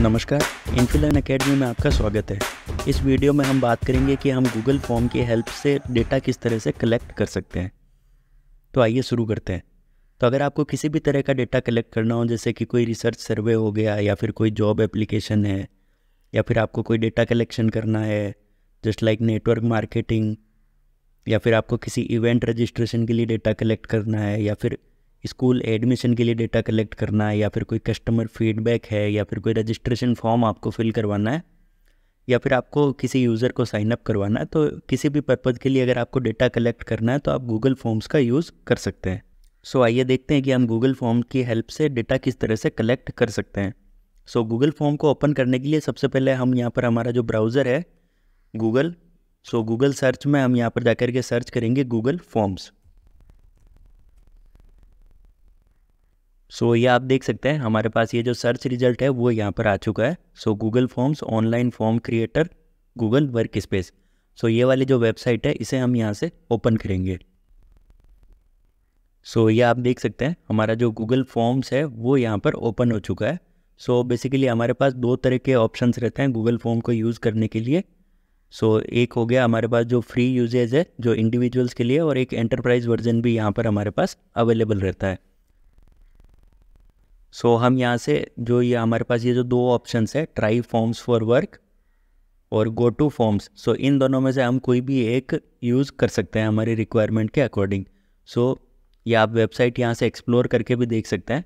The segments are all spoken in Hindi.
नमस्कार, इन्फीलर्न एकेडमी में आपका स्वागत है। इस वीडियो में हम बात करेंगे कि हम गूगल फॉर्म की हेल्प से डेटा किस तरह से कलेक्ट कर सकते हैं। तो आइए शुरू करते हैं। तो अगर आपको किसी भी तरह का डेटा कलेक्ट करना हो, जैसे कि कोई रिसर्च सर्वे हो गया या फिर कोई जॉब एप्लीकेशन है या फिर आपको कोई डेटा कलेक्शन करना है जस्ट लाइक नेटवर्क मार्केटिंग, या फिर आपको इवेंट इवेंट रजिस्ट्रेशन के लिए डेटा कलेक्ट करना है, या फिर स्कूल एडमिशन के लिए डेटा कलेक्ट करना है, या फिर कोई कस्टमर फीडबैक है, या फिर कोई रजिस्ट्रेशन फॉर्म आपको फिल करवाना है, या फिर आपको किसी यूज़र को साइन अप करवाना है, तो किसी भी पर्पज़ के लिए अगर आपको डेटा कलेक्ट करना है तो आप गूगल फॉर्म्स का यूज़ कर सकते हैं। सो आइए देखते हैं कि हम गूगल फॉर्म की हेल्प से डेटा किस तरह से कलेक्ट कर सकते हैं। सो गूगल फॉर्म को ओपन करने के लिए सबसे पहले हम यहाँ पर हमारा जो ब्राउज़र है गूगल, गूगल सर्च में हम यहाँ पर जाकर के सर्च करेंगे गूगल फॉर्म्स। ये आप देख सकते हैं हमारे पास ये जो सर्च रिजल्ट है वो यहाँ पर आ चुका है। Google forms online form creator Google work space. ये वाली जो वेबसाइट है इसे हम यहाँ से ओपन करेंगे। ये आप देख सकते हैं हमारा जो गूगल फॉर्म्स है वो यहाँ पर ओपन हो चुका है। बेसिकली हमारे पास दो तरह के ऑप्शंस रहते हैं गूगल फॉर्म को यूज़ करने के लिए। एक हो गया हमारे पास जो फ्री यूजेज है जो इंडिविजुअल्स के लिए, और एक एंटरप्राइज वर्जन भी यहाँ पर हमारे पास अवेलेबल रहता है। हम यहाँ से जो ये हमारे पास ये जो दो ऑप्शंस है, ट्राई फॉर्म्स फॉर वर्क और गो टू फॉर्म्स, इन दोनों में से हम कोई भी एक यूज़ कर सकते हैं हमारी रिक्वायरमेंट के अकॉर्डिंग। ये आप वेबसाइट यहाँ से एक्सप्लोर करके भी देख सकते हैं।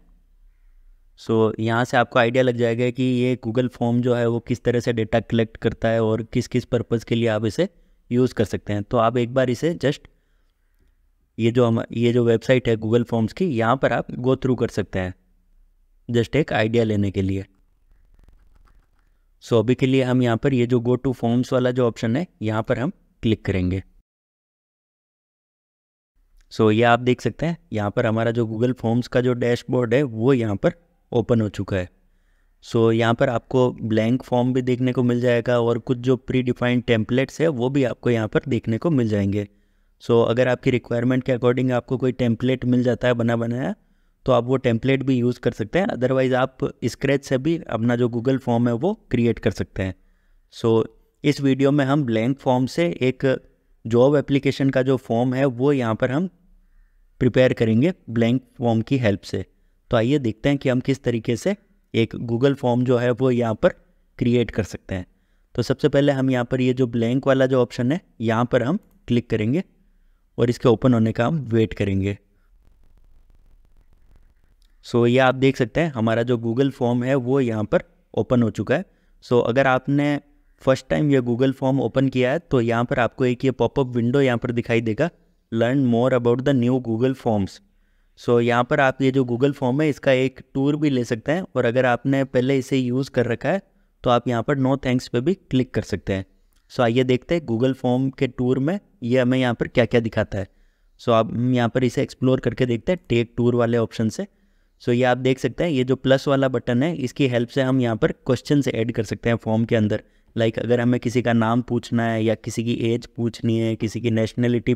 यहाँ से आपको आइडिया लग जाएगा कि ये गूगल फॉर्म जो है वो किस तरह से डेटा कलेक्ट करता है और किस किस पर्पज़ के लिए आप इसे यूज़ कर सकते हैं। तो आप एक बार इसे जस्ट ये जो वेबसाइट है गूगल फॉर्म्स की, यहाँ पर आप गो थ्रू कर सकते हैं जस्ट एक आइडिया लेने के लिए। अभी के लिए हम यहाँ पर ये जो गो टू फॉर्म्स वाला जो ऑप्शन है यहाँ पर हम क्लिक करेंगे। ये आप देख सकते हैं यहाँ पर हमारा जो गूगल फॉर्म्स का जो डैशबोर्ड है वो यहाँ पर ओपन हो चुका है। यहाँ पर आपको ब्लैंक फॉर्म भी देखने को मिल जाएगा और कुछ जो प्री डिफाइंड टेम्पलेट्स है वो भी आपको यहाँ पर देखने को मिल जाएंगे। अगर आपकी रिक्वायरमेंट के अकॉर्डिंग आपको कोई टेम्पलेट मिल जाता है बना बनाया, तो आप वो टेम्पलेट भी यूज़ कर सकते हैं। अदरवाइज़ आप स्क्रैच से भी अपना जो गूगल फॉर्म है वो क्रिएट कर सकते हैं। इस वीडियो में हम ब्लैंक फॉर्म से एक जॉब एप्लीकेशन का जो फॉर्म है वो यहाँ पर हम प्रिपेयर करेंगे ब्लैंक फॉर्म की हेल्प से। तो आइए देखते हैं कि हम किस तरीके से एक गूगल फॉर्म जो है वो यहाँ पर क्रिएट कर सकते हैं। तो सबसे पहले हम यहाँ पर ये जो ब्लैंक वाला जो ऑप्शन है यहाँ पर हम क्लिक करेंगे और इसके ओपन होने का हम वेट करेंगे। ये आप देख सकते हैं हमारा जो गूगल फॉर्म है वो यहाँ पर ओपन हो चुका है। अगर आपने फर्स्ट टाइम ये गूगल फॉर्म ओपन किया है तो यहाँ पर आपको एक ये पॉपअप विंडो यहाँ पर दिखाई देगा, learn more about the new Google forms. यहाँ पर आप ये जो गूगल फॉर्म है इसका एक टूर भी ले सकते हैं, और अगर आपने पहले इसे यूज़ कर रखा है तो आप यहाँ पर नो थैंक्स पे भी क्लिक कर सकते हैं। आइए देखते हैं गूगल फॉर्म के टूर में ये हमें यहाँ पर क्या क्या दिखाता है। आप यहाँ पर इसे एक्सप्लोर करके देखते हैं टेक टूर वाले ऑप्शन से। ये आप देख सकते हैं ये जो प्लस वाला बटन है इसकी हेल्प से हम यहाँ पर क्वेश्चन से ऐड कर सकते हैं फॉर्म के अंदर। लाइक अगर हमें किसी का नाम पूछना है या किसी की एज पूछनी है, किसी की नेशनलिटी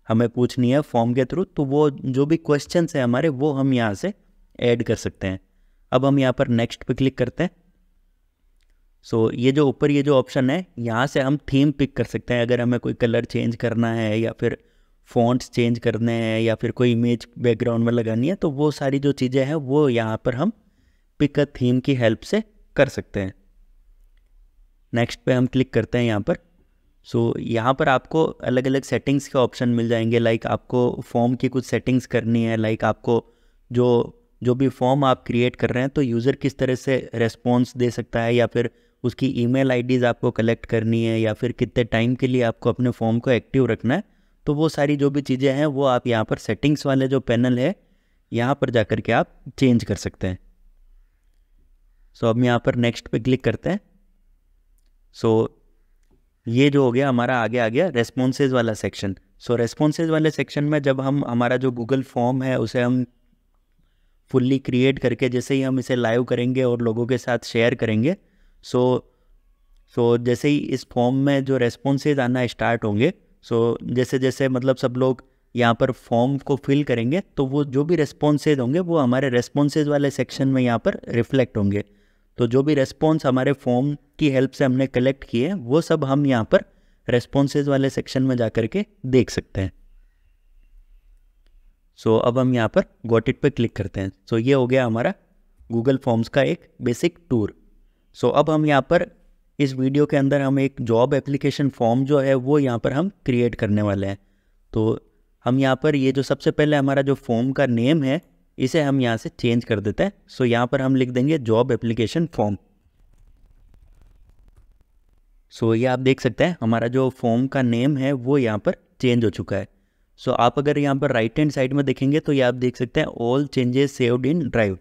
हमें पूछनी है फॉर्म के थ्रू, तो वो जो भी क्वेश्चन है हमारे वो हम यहाँ से ऐड कर सकते हैं। अब हम यहाँ पर नेक्स्ट पे क्लिक करते हैं। ये जो ऊपर ये जो ऑप्शन है यहाँ से हम थीम पिक कर सकते हैं। अगर हमें कोई कलर चेंज करना है या फिर फ़ॉन्ट्स चेंज करने हैं या फिर कोई इमेज बैकग्राउंड में लगानी है, तो वो सारी जो चीज़ें हैं वो यहाँ पर हम पिक अ थीम की हेल्प से कर सकते हैं। नेक्स्ट पे हम क्लिक करते हैं यहाँ पर। यहाँ पर आपको अलग अलग सेटिंग्स के ऑप्शन मिल जाएंगे। लाइक आपको फॉर्म की कुछ सेटिंग्स करनी है, लाइक आपको जो भी फॉर्म आप क्रिएट कर रहे हैं तो यूज़र किस तरह से रेस्पॉन्स दे सकता है, या फिर उसकी ईमेल आईडीज़ आपको कलेक्ट करनी है, या फिर कितने टाइम के लिए आपको अपने फॉर्म को एक्टिव रखना है, तो वो सारी जो भी चीज़ें हैं वो आप यहाँ पर सेटिंग्स वाले जो पैनल है यहाँ पर जाकर के आप चेंज कर सकते हैं। अब यहाँ पर नेक्स्ट पे क्लिक करते हैं। ये जो हो गया हमारा आगे आ गया रेस्पॉन्सेज वाला सेक्शन। रेस्पॉन्सेज वाले सेक्शन में जब हम हमारा जो गूगल फॉर्म है उसे हम फुल्ली क्रिएट करके जैसे ही हम इसे लाइव करेंगे और लोगों के साथ शेयर करेंगे, जैसे ही इस फॉर्म में जो रेस्पॉन्सेज आना स्टार्ट होंगे, जैसे जैसे मतलब सब लोग यहाँ पर फॉर्म को फिल करेंगे तो वो जो भी रेस्पॉन्सेज होंगे वो हमारे रेस्पॉन्सेज वाले सेक्शन में यहाँ पर रिफ्लेक्ट होंगे। तो जो भी रेस्पॉन्स हमारे फॉर्म की हेल्प से हमने कलेक्ट किए वो सब हम यहाँ पर रेस्पॉन्सेज वाले सेक्शन में जा कर के देख सकते हैं। सो अब हम यहाँ पर गॉट इट पे क्लिक करते हैं। सो ये हो गया हमारा गूगल फॉर्म्स का एक बेसिक टूर। सो अब हम यहाँ पर इस वीडियो के अंदर हम एक जॉब एप्लीकेशन फॉर्म जो है वो यहाँ पर हम क्रिएट करने वाले हैं। तो हम यहाँ पर ये जो सबसे पहले हमारा जो फॉर्म का नेम है इसे हम यहाँ से चेंज कर देते हैं। सो यहाँ पर हम लिख देंगे जॉब एप्लीकेशन फॉर्म। सो ये आप देख सकते हैं हमारा जो फॉर्म का नेम है वो यहाँ पर चेंज हो चुका है। सो आप अगर यहाँ पर राइट हैंड साइड में देखेंगे तो ये आप देख सकते हैं all changes saved in Drive.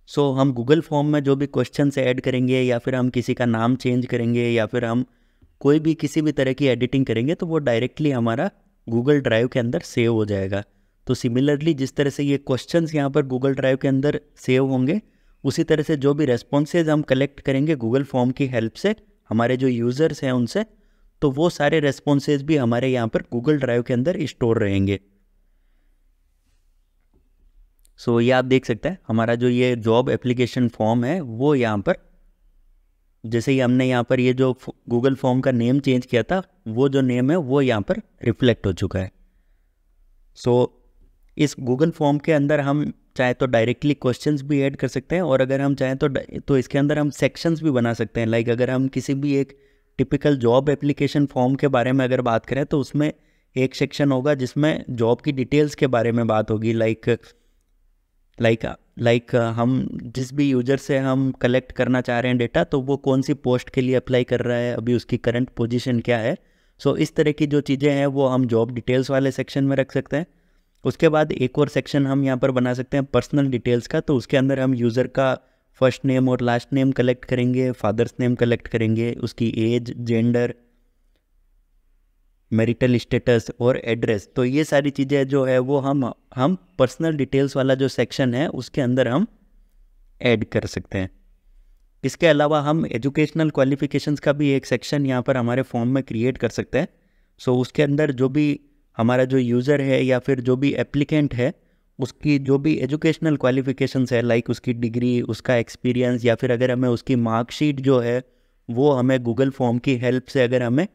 So हम गूगल फॉर्म में जो भी क्वेश्चन ऐड करेंगे या फिर हम किसी का नाम चेंज करेंगे या फिर हम कोई भी किसी भी तरह की एडिटिंग करेंगे तो वो डायरेक्टली हमारा गूगल ड्राइव के अंदर सेव हो जाएगा। तो सिमिलरली जिस तरह से ये क्वेश्चंस यहाँ पर गूगल ड्राइव के अंदर सेव होंगे उसी तरह से जो भी रेस्पॉन्सेज हम कलेक्ट करेंगे गूगल फॉर्म की हेल्प से हमारे जो यूज़र्स हैं उनसे, तो वो सारे रेस्पॉन्सेज भी हमारे यहाँ पर गूगल ड्राइव के अंदर स्टोर रहेंगे। सो ये आप देख सकते हैं हमारा जो ये जॉब एप्लीकेशन फॉर्म है वो यहाँ पर जैसे ही हमने यहाँ पर ये जो गूगल फॉर्म का नेम चेंज किया था वो जो नेम है वो यहाँ पर रिफ्लेक्ट हो चुका है। सो इस गूगल फॉर्म के अंदर हम चाहे तो डायरेक्टली क्वेश्चंस भी ऐड कर सकते हैं और अगर हम चाहें तो इसके अंदर हम सेक्शंस भी बना सकते हैं। लाइक अगर हम किसी भी एक टिपिकल जॉब एप्लीकेशन फॉर्म के बारे में अगर बात करें तो उसमें एक सेक्शन होगा जिसमें जॉब की डिटेल्स के बारे में बात होगी। लाइक हम जिस भी यूज़र से हम कलेक्ट करना चाह रहे हैं डेटा तो वो कौन सी पोस्ट के लिए अप्लाई कर रहा है, अभी उसकी करंट पोजीशन क्या है। सो इस तरह की जो चीज़ें हैं वो हम जॉब डिटेल्स वाले सेक्शन में रख सकते हैं। उसके बाद एक और सेक्शन हम यहाँ पर बना सकते हैं पर्सनल डिटेल्स का। तो उसके अंदर हम यूज़र का फर्स्ट नेम और लास्ट नेम कलेक्ट करेंगे, फादर्स नेम कलेक्ट करेंगे, उसकी एज, जेंडर, मैरिटल स्टेटस और एड्रेस। तो ये सारी चीज़ें जो है वो हम पर्सनल डिटेल्स वाला जो सेक्शन है उसके अंदर हम ऐड कर सकते हैं। इसके अलावा हम एजुकेशनल क्वालिफिकेशंस का भी एक सेक्शन यहाँ पर हमारे फॉर्म में क्रिएट कर सकते हैं। सो उसके अंदर जो भी हमारा जो यूज़र है या फिर जो भी एप्लीकेंट है उसकी जो भी एजुकेशनल क्वालिफिकेशंस है, लाइक उसकी डिग्री, उसका एक्सपीरियंस या फिर अगर हमें उसकी मार्कशीट जो है वो हमें गूगल फॉर्म की हेल्प से अगर हमें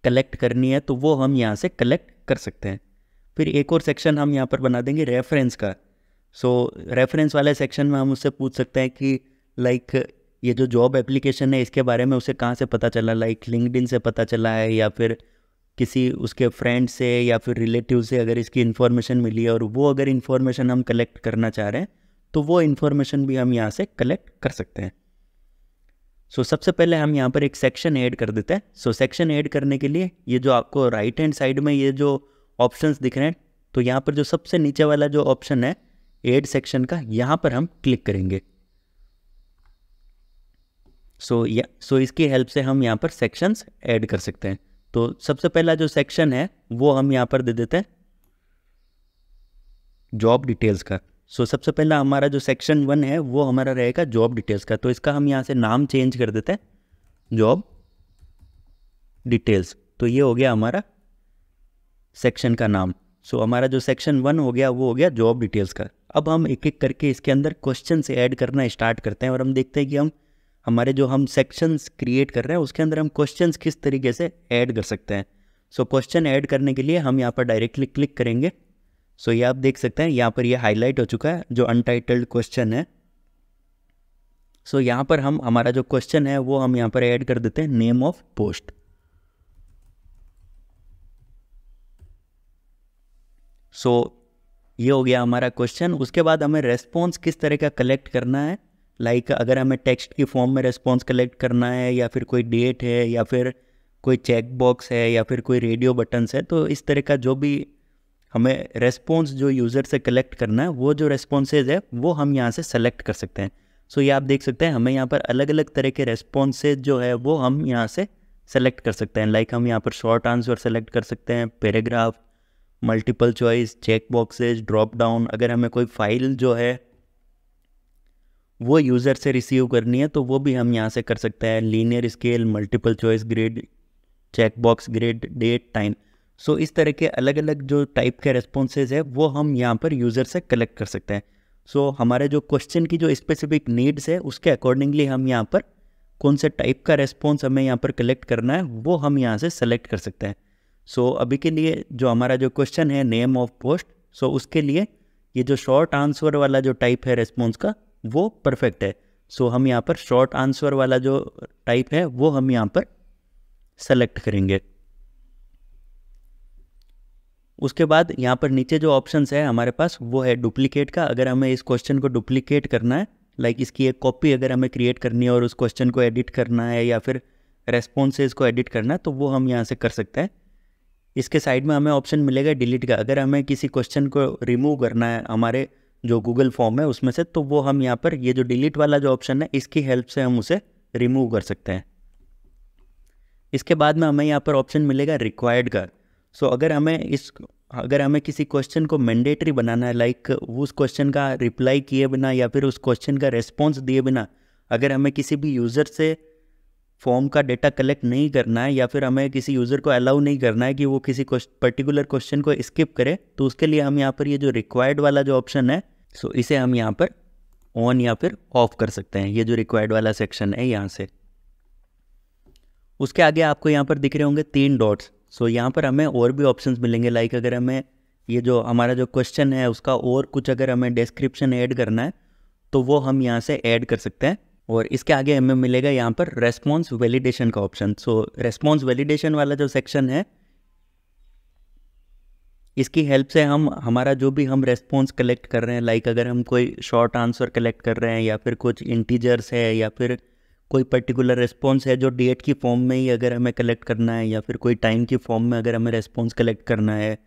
कलेक्ट करनी है तो वो हम यहाँ से कलेक्ट कर सकते हैं। फिर एक और सेक्शन हम यहाँ पर बना देंगे रेफरेंस का। सो रेफरेंस वाले सेक्शन में हम उससे पूछ सकते हैं कि लाइक ये जो जॉब एप्लीकेशन है इसके बारे में उसे कहाँ से पता चला, लाइक लिंक्डइन से पता चला है या फिर किसी उसके फ्रेंड से या फिर रिलेटिव से अगर इसकी इन्फॉर्मेशन मिली है और वो अगर इन्फॉर्मेशन हम कलेक्ट करना चाह रहे हैं तो वो इन्फॉर्मेशन भी हम यहाँ से कलेक्ट कर सकते हैं। सो सबसे पहले हम यहाँ पर एक सेक्शन ऐड कर देते हैं। सो सेक्शन ऐड करने के लिए ये जो आपको राइट हैंड साइड में ये जो ऑप्शंस दिख रहे हैं तो यहाँ पर जो सबसे नीचे वाला जो ऑप्शन है ऐड सेक्शन का, यहाँ पर हम क्लिक करेंगे। सो इसकी हेल्प से हम यहाँ पर सेक्शंस ऐड कर सकते हैं। तो सबसे पहला जो सेक्शन है वो हम यहाँ पर दे देते हैं जॉब डिटेल्स का। सो सबसे पहला हमारा जो सेक्शन 1 है वो हमारा रहेगा जॉब डिटेल्स का। तो इसका हम यहाँ से नाम चेंज कर देते हैं जॉब डिटेल्स। तो ये हो गया हमारा सेक्शन का नाम। सो हमारा जो सेक्शन 1 हो गया वो हो गया जॉब डिटेल्स का। अब हम एक एक करके इसके अंदर क्वेश्चन से ऐड करना स्टार्ट करते हैं और हम देखते हैं कि हमारे जो हम सेक्शंस क्रिएट कर रहे हैं उसके अंदर हम क्वेश्चंस किस तरीके से ऐड कर सकते हैं। सो क्वेश्चन ऐड करने के लिए हम यहाँ पर डायरेक्टली क्लिक करेंगे। सो ये आप देख सकते हैं यहाँ पर ये हाईलाइट हो चुका है जो अनटाइटल्ड क्वेश्चन है। सो यहाँ पर हम हमारा जो क्वेश्चन है वो हम यहाँ पर ऐड कर देते हैं नेम ऑफ पोस्ट। सो ये हो गया हमारा क्वेश्चन। उसके बाद हमें रेस्पॉन्स किस तरह का कलेक्ट करना है, लाइक अगर हमें टेक्स्ट की फॉर्म में रेस्पॉन्स कलेक्ट करना है या फिर कोई डेट है या फिर कोई चेक बॉक्स है या फिर कोई रेडियो बटन्स है, तो इस तरह का जो भी हमें रेस्पॉन्स जो यूज़र से कलेक्ट करना है वो जो रेस्पॉन्सेज है वो हम यहाँ से सेलेक्ट कर सकते हैं। सो ये आप देख सकते हैं हमें यहाँ पर अलग अलग तरह के रेस्पॉन्सेज जो है वो हम यहाँ से सेलेक्ट कर सकते हैं। लाइक हम यहाँ पर शॉर्ट आंसर सेलेक्ट कर सकते हैं, paragraph, multiple choice, check boxes, drop down. अगर हमें कोई फाइल जो है वो यूज़र से रिसीव करनी है तो वो भी हम यहाँ से कर सकते हैं। Linear scale, multiple choice grid, check box grid, date, time. So इस तरह के अलग अलग जो टाइप के रेस्पॉन्सेज है वो हम यहाँ पर यूज़र से कलेक्ट कर सकते हैं। सो हमारे जो क्वेश्चन की जो स्पेसिफिक नीड्स है उसके अकॉर्डिंगली हम यहाँ पर कौन से टाइप का रेस्पॉन्स हमें यहाँ पर कलेक्ट करना है वो हम यहाँ से सेलेक्ट कर सकते हैं। सो अभी के लिए जो हमारा जो क्वेश्चन है नेम ऑफ पोस्ट, सो उसके लिए ये जो शॉर्ट आंसर वाला जो टाइप है रेस्पॉन्स का वो परफेक्ट है। सो हम यहाँ पर शॉर्ट आंसर वाला जो टाइप है वो हम यहाँ पर सेलेक्ट करेंगे। उसके बाद यहाँ पर नीचे जो ऑप्शंस है हमारे पास वो है डुप्लीकेट का। अगर हमें इस क्वेश्चन को डुप्लीकेट करना है, लाइक इसकी एक कॉपी अगर हमें क्रिएट करनी है और उस क्वेश्चन को एडिट करना है या फिर रेस्पॉन्सेज को एडिट करना है तो वो हम यहाँ से कर सकते हैं। इसके साइड में हमें ऑप्शन मिलेगा डिलीट का। अगर हमें किसी क्वेश्चन को रिमूव करना है हमारे जो गूगल फॉर्म है उसमें से, तो वो हम यहाँ पर ये जो डिलीट वाला जो ऑप्शन है इसकी हेल्प से हम उसे रिमूव कर सकते हैं। इसके बाद में हमें यहाँ पर ऑप्शन मिलेगा रिक्वायर्ड का। सो अगर हमें किसी क्वेश्चन को मैंडेटरी बनाना है, लाइक उस क्वेश्चन का रिप्लाई किए बिना या फिर उस क्वेश्चन का रेस्पॉन्स दिए बिना अगर हमें किसी भी यूज़र से फॉर्म का डेटा कलेक्ट नहीं करना है या फिर हमें किसी यूज़र को अलाउ नहीं करना है कि वो किसी पर्टिकुलर क्वेश्चन को स्किप करे, तो उसके लिए हम यहाँ पर ये जो रिक्वायर्ड वाला जो ऑप्शन है सो इसे हम यहाँ पर ऑन या फिर ऑफ कर सकते हैं। ये जो रिक्वायर्ड वाला सेक्शन है यहाँ से। उसके आगे आपको यहाँ पर दिख रहे होंगे 3 डॉट्स। सो यहाँ पर हमें और भी ऑप्शंस मिलेंगे, लाइक अगर हमें ये जो हमारा जो क्वेश्चन है उसका और कुछ अगर हमें डिस्क्रिप्शन ऐड करना है तो वो हम यहाँ से ऐड कर सकते हैं। और इसके आगे हमें मिलेगा यहाँ पर रेस्पॉन्स वैलिडेशन का ऑप्शन। सो रेस्पॉन्स वैलिडेशन वाला जो सेक्शन है इसकी हेल्प से हम हमारा जो भी हम रेस्पॉन्स कलेक्ट कर रहे हैं, लाइक अगर हम कोई शॉर्ट आंसर कलेक्ट कर रहे हैं या फिर कुछ इंटीजर्स है या फिर कोई पर्टिकुलर रेस्पॉन्स है जो डेट की फॉर्म में ही अगर हमें कलेक्ट करना है या फिर कोई टाइम की फॉर्म में अगर हमें रेस्पॉन्स कलेक्ट करना है,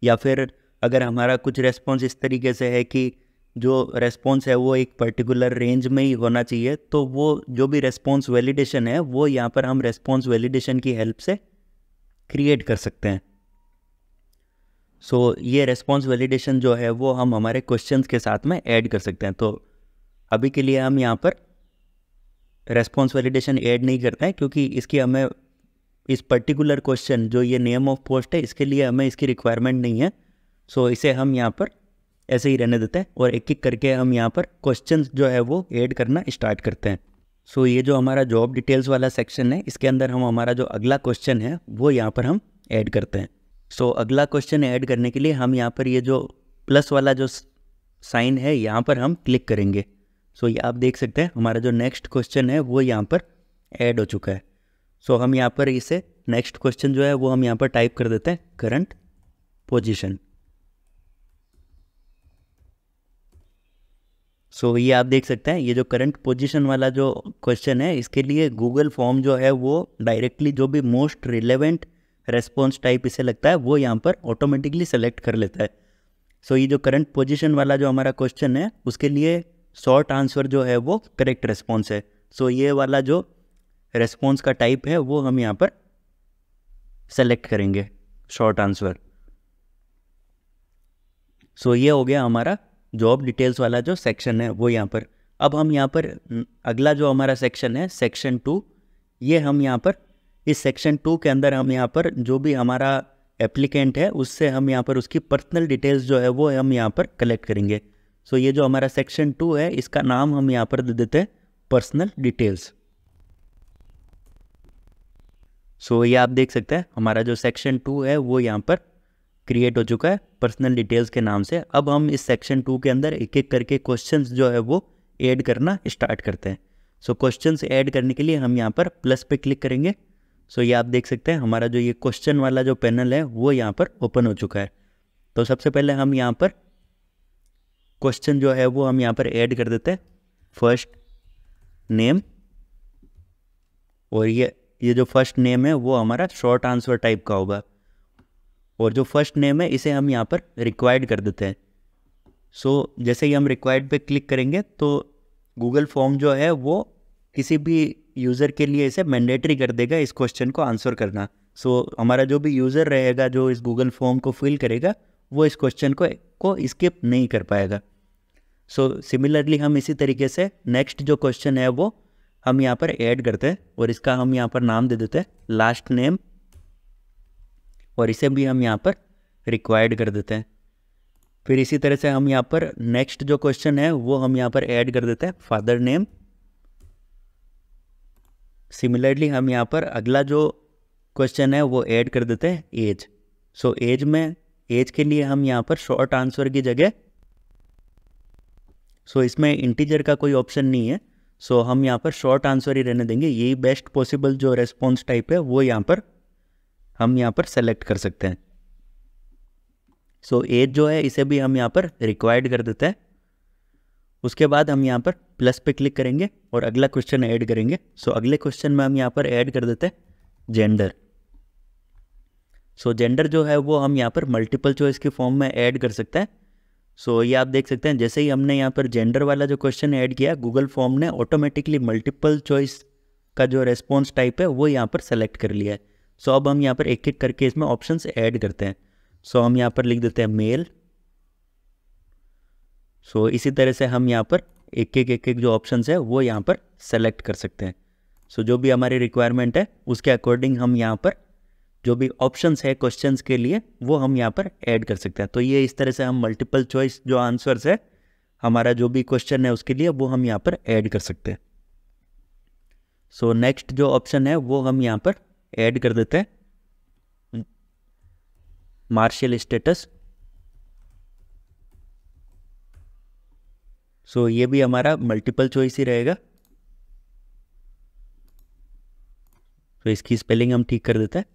या फिर अगर हमारा कुछ रेस्पॉन्स इस तरीके से है कि जो रेस्पॉन्स है वो एक पर्टिकुलर रेंज में ही होना चाहिए, तो वो जो भी रेस्पॉन्स वैलिडेशन है वो यहाँ पर हम रेस्पॉन्स वैलिडेशन की हेल्प से क्रिएट कर सकते हैं। सो ये रेस्पॉन्स वैलिडेशन जो है वो हम हमारे क्वेश्चंस के साथ में ऐड कर सकते हैं। तो अभी के लिए हम यहाँ पर रेस्पॉन्स वैलिडेशन ऐड नहीं करते हैं क्योंकि इसकी हमें इस पर्टिकुलर क्वेश्चन जो ये नेम ऑफ पोस्ट है इसके लिए हमें इसकी रिक्वायरमेंट नहीं है। सो इसे हम यहाँ पर ऐसे ही रहने देते हैं और एक एक करके हम यहाँ पर क्वेश्चंस जो है वो ऐड करना स्टार्ट करते हैं। सो ये जो हमारा जॉब डिटेल्स वाला सेक्शन है इसके अंदर हम हमारा जो अगला क्वेश्चन है वो यहाँ पर हम ऐड करते हैं। सो अगला क्वेश्चन ऐड करने के लिए हम यहाँ पर ये जो प्लस वाला जो साइन है यहाँ पर हम क्लिक करेंगे। सो ये आप देख सकते हैं हमारा जो नेक्स्ट क्वेश्चन है वो यहाँ पर ऐड हो चुका है। सो हम यहाँ पर इसे नेक्स्ट क्वेश्चन जो है वो हम यहाँ पर टाइप कर देते हैं करंट पोजीशन। सो ये आप देख सकते हैं ये जो करंट पोजीशन वाला जो क्वेश्चन है इसके लिए गूगल फॉर्म जो है वो डायरेक्टली जो भी मोस्ट रिलेवेंट रेस्पॉन्स टाइप इसे लगता है वो यहाँ पर ऑटोमेटिकली सेलेक्ट कर लेता है। सो ये जो करंट पोजीशन वाला जो हमारा क्वेश्चन है उसके लिए शॉर्ट आंसर जो है वो करेक्ट रेस्पॉन्स है। सो ये वाला जो रेस्पॉन्स का टाइप है वो हम यहाँ पर सेलेक्ट करेंगे शॉर्ट आंसर। सो ये हो गया हमारा जॉब डिटेल्स वाला जो सेक्शन है वो यहाँ पर। अब हम यहाँ पर अगला जो हमारा सेक्शन है सेक्शन 2, ये हम यहाँ पर इस सेक्शन 2 के अंदर हम यहाँ पर जो भी हमारा एप्लीकेंट है उससे हम यहाँ पर उसकी पर्सनल डिटेल्स जो है वो हम यहाँ पर कलेक्ट करेंगे। सो ये जो हमारा सेक्शन 2 है इसका नाम हम यहाँ पर दे देते हैं पर्सनल डिटेल्स। सो ये आप देख सकते हैं हमारा जो सेक्शन 2 है वो यहाँ पर क्रिएट हो चुका है पर्सनल डिटेल्स के नाम से। अब हम इस सेक्शन 2 के अंदर एक एक करके क्वेश्चंस जो है वो ऐड करना स्टार्ट करते हैं। सो क्वेश्चंस ऐड करने के लिए हम यहाँ पर प्लस पे क्लिक करेंगे। सो ये आप देख सकते हैं हमारा जो ये क्वेश्चन वाला जो पैनल है वो यहाँ पर ओपन हो चुका है। तो सबसे पहले हम यहाँ पर क्वेश्चन जो है वो हम यहाँ पर ऐड कर देते हैं फर्स्ट नेम, और ये जो फर्स्ट नेम है वो हमारा शॉर्ट आंसर टाइप का होगा, और जो फर्स्ट नेम है इसे हम यहाँ पर रिक्वायर्ड कर देते हैं। सो जैसे ही हम रिक्वायर्ड पे क्लिक करेंगे तो गूगल फॉर्म जो है वो किसी भी यूज़र के लिए इसे मैंडेटरी कर देगा इस क्वेश्चन को आंसर करना। सो हमारा जो भी यूज़र रहेगा जो इस गूगल फॉर्म को फिल करेगा वो इस क्वेश्चन को स्किप नहीं कर पाएगा। सो सिमिलरली हम इसी तरीके से नेक्स्ट जो क्वेश्चन है वो हम यहाँ पर ऐड करते हैं और इसका हम यहाँ पर नाम दे देते हैं लास्ट नेम, और इसे भी हम यहाँ पर रिक्वायर्ड कर देते हैं। फिर इसी तरह से हम यहाँ पर नेक्स्ट जो क्वेश्चन है वो हम यहाँ पर ऐड कर देते हैं फादर नेम। सिमिलरली हम यहाँ पर अगला जो क्वेश्चन है वो ऐड कर देते हैं एज। सो एज के लिए हम यहाँ पर शॉर्ट आंसर की जगह, सो इसमें इंटीजर का कोई ऑप्शन नहीं है, सो हम यहाँ पर शॉर्ट आंसर ही रहने देंगे। यही बेस्ट पॉसिबल जो रेस्पॉन्स टाइप है वो यहाँ पर हम यहाँ पर सेलेक्ट कर सकते हैं। सो एज जो है इसे भी हम यहाँ पर रिक्वायर्ड कर देते हैं। उसके बाद हम यहाँ पर प्लस पे क्लिक करेंगे और अगला क्वेश्चन ऐड करेंगे। सो अगले क्वेश्चन में हम यहाँ पर ऐड कर देते हैं जेंडर। सो जेंडर जो है वो हम यहाँ पर मल्टीपल चॉइस के फॉर्म में ऐड कर सकते हैं। सो ये आप देख सकते हैं जैसे ही हमने यहाँ पर जेंडर वाला जो क्वेश्चन ऐड किया, गूगल फॉर्म ने ऑटोमेटिकली मल्टीपल चॉइस का जो रेस्पॉन्स टाइप है वो यहाँ पर सेलेक्ट कर लिया है। सो अब हम यहाँ पर एक एक करके इसमें ऑप्शंस ऐड करते हैं। सो हम यहाँ पर लिख देते हैं मेल। सो इसी तरह से हम यहाँ पर एक एक जो ऑप्शंस है वो यहाँ पर सेलेक्ट कर सकते हैं। सो जो भी हमारी रिक्वायरमेंट है उसके अकॉर्डिंग हम यहाँ पर जो भी ऑप्शंस है क्वेश्चंस के लिए वो हम यहाँ पर ऐड कर सकते हैं। तो ये इस तरह से हम मल्टीपल चॉइस जो आंसर्स है हमारा जो भी क्वेश्चन है उसके लिए वो हम यहाँ पर ऐड कर सकते हैं। सो नेक्स्ट जो ऑप्शन है वो हम यहाँ पर ऐड कर देते हैं मार्शियल स्टेटस। सो ये भी हमारा मल्टीपल चॉइस ही रहेगा। तो इसकी स्पेलिंग हम ठीक कर देते हैं।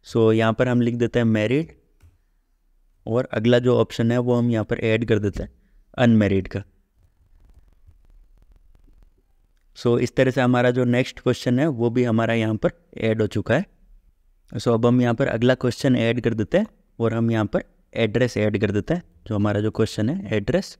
सो यहाँ पर हम लिख देते हैं मैरिड और अगला जो ऑप्शन है वो हम यहाँ पर ऐड कर देते हैं अनमैरिड का। सो इस तरह से हमारा जो नेक्स्ट क्वेश्चन है वो भी हमारा यहाँ पर ऐड हो चुका है। सो अब हम यहाँ पर अगला क्वेश्चन ऐड कर देते हैं और हम यहाँ पर एड्रेस ऐड कर देते हैं। जो हमारा जो क्वेश्चन है एड्रेस।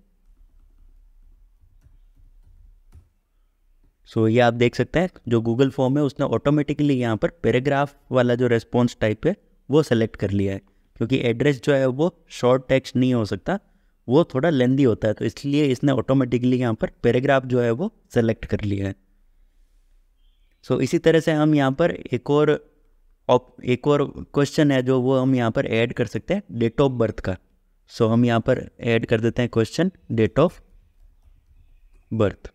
सो ये आप देख सकते हैं जो गूगल फॉर्म है उसने ऑटोमेटिकली यहाँ पर पैराग्राफ वाला जो रेस्पॉन्स टाइप है वो सेलेक्ट कर लिया है, क्योंकि एड्रेस जो है वो शॉर्ट टेक्स्ट नहीं हो सकता, वो थोड़ा लेंदी होता है, तो इसलिए इसने ऑटोमेटिकली यहाँ पर पैराग्राफ जो है वो सेलेक्ट कर लिया है। सो इसी तरह से हम यहाँ पर एक और क्वेश्चन है जो वो हम यहाँ पर ऐड कर सकते हैं डेट ऑफ बर्थ का। सो हम यहाँ पर ऐड कर देते हैं क्वेश्चन डेट ऑफ बर्थ।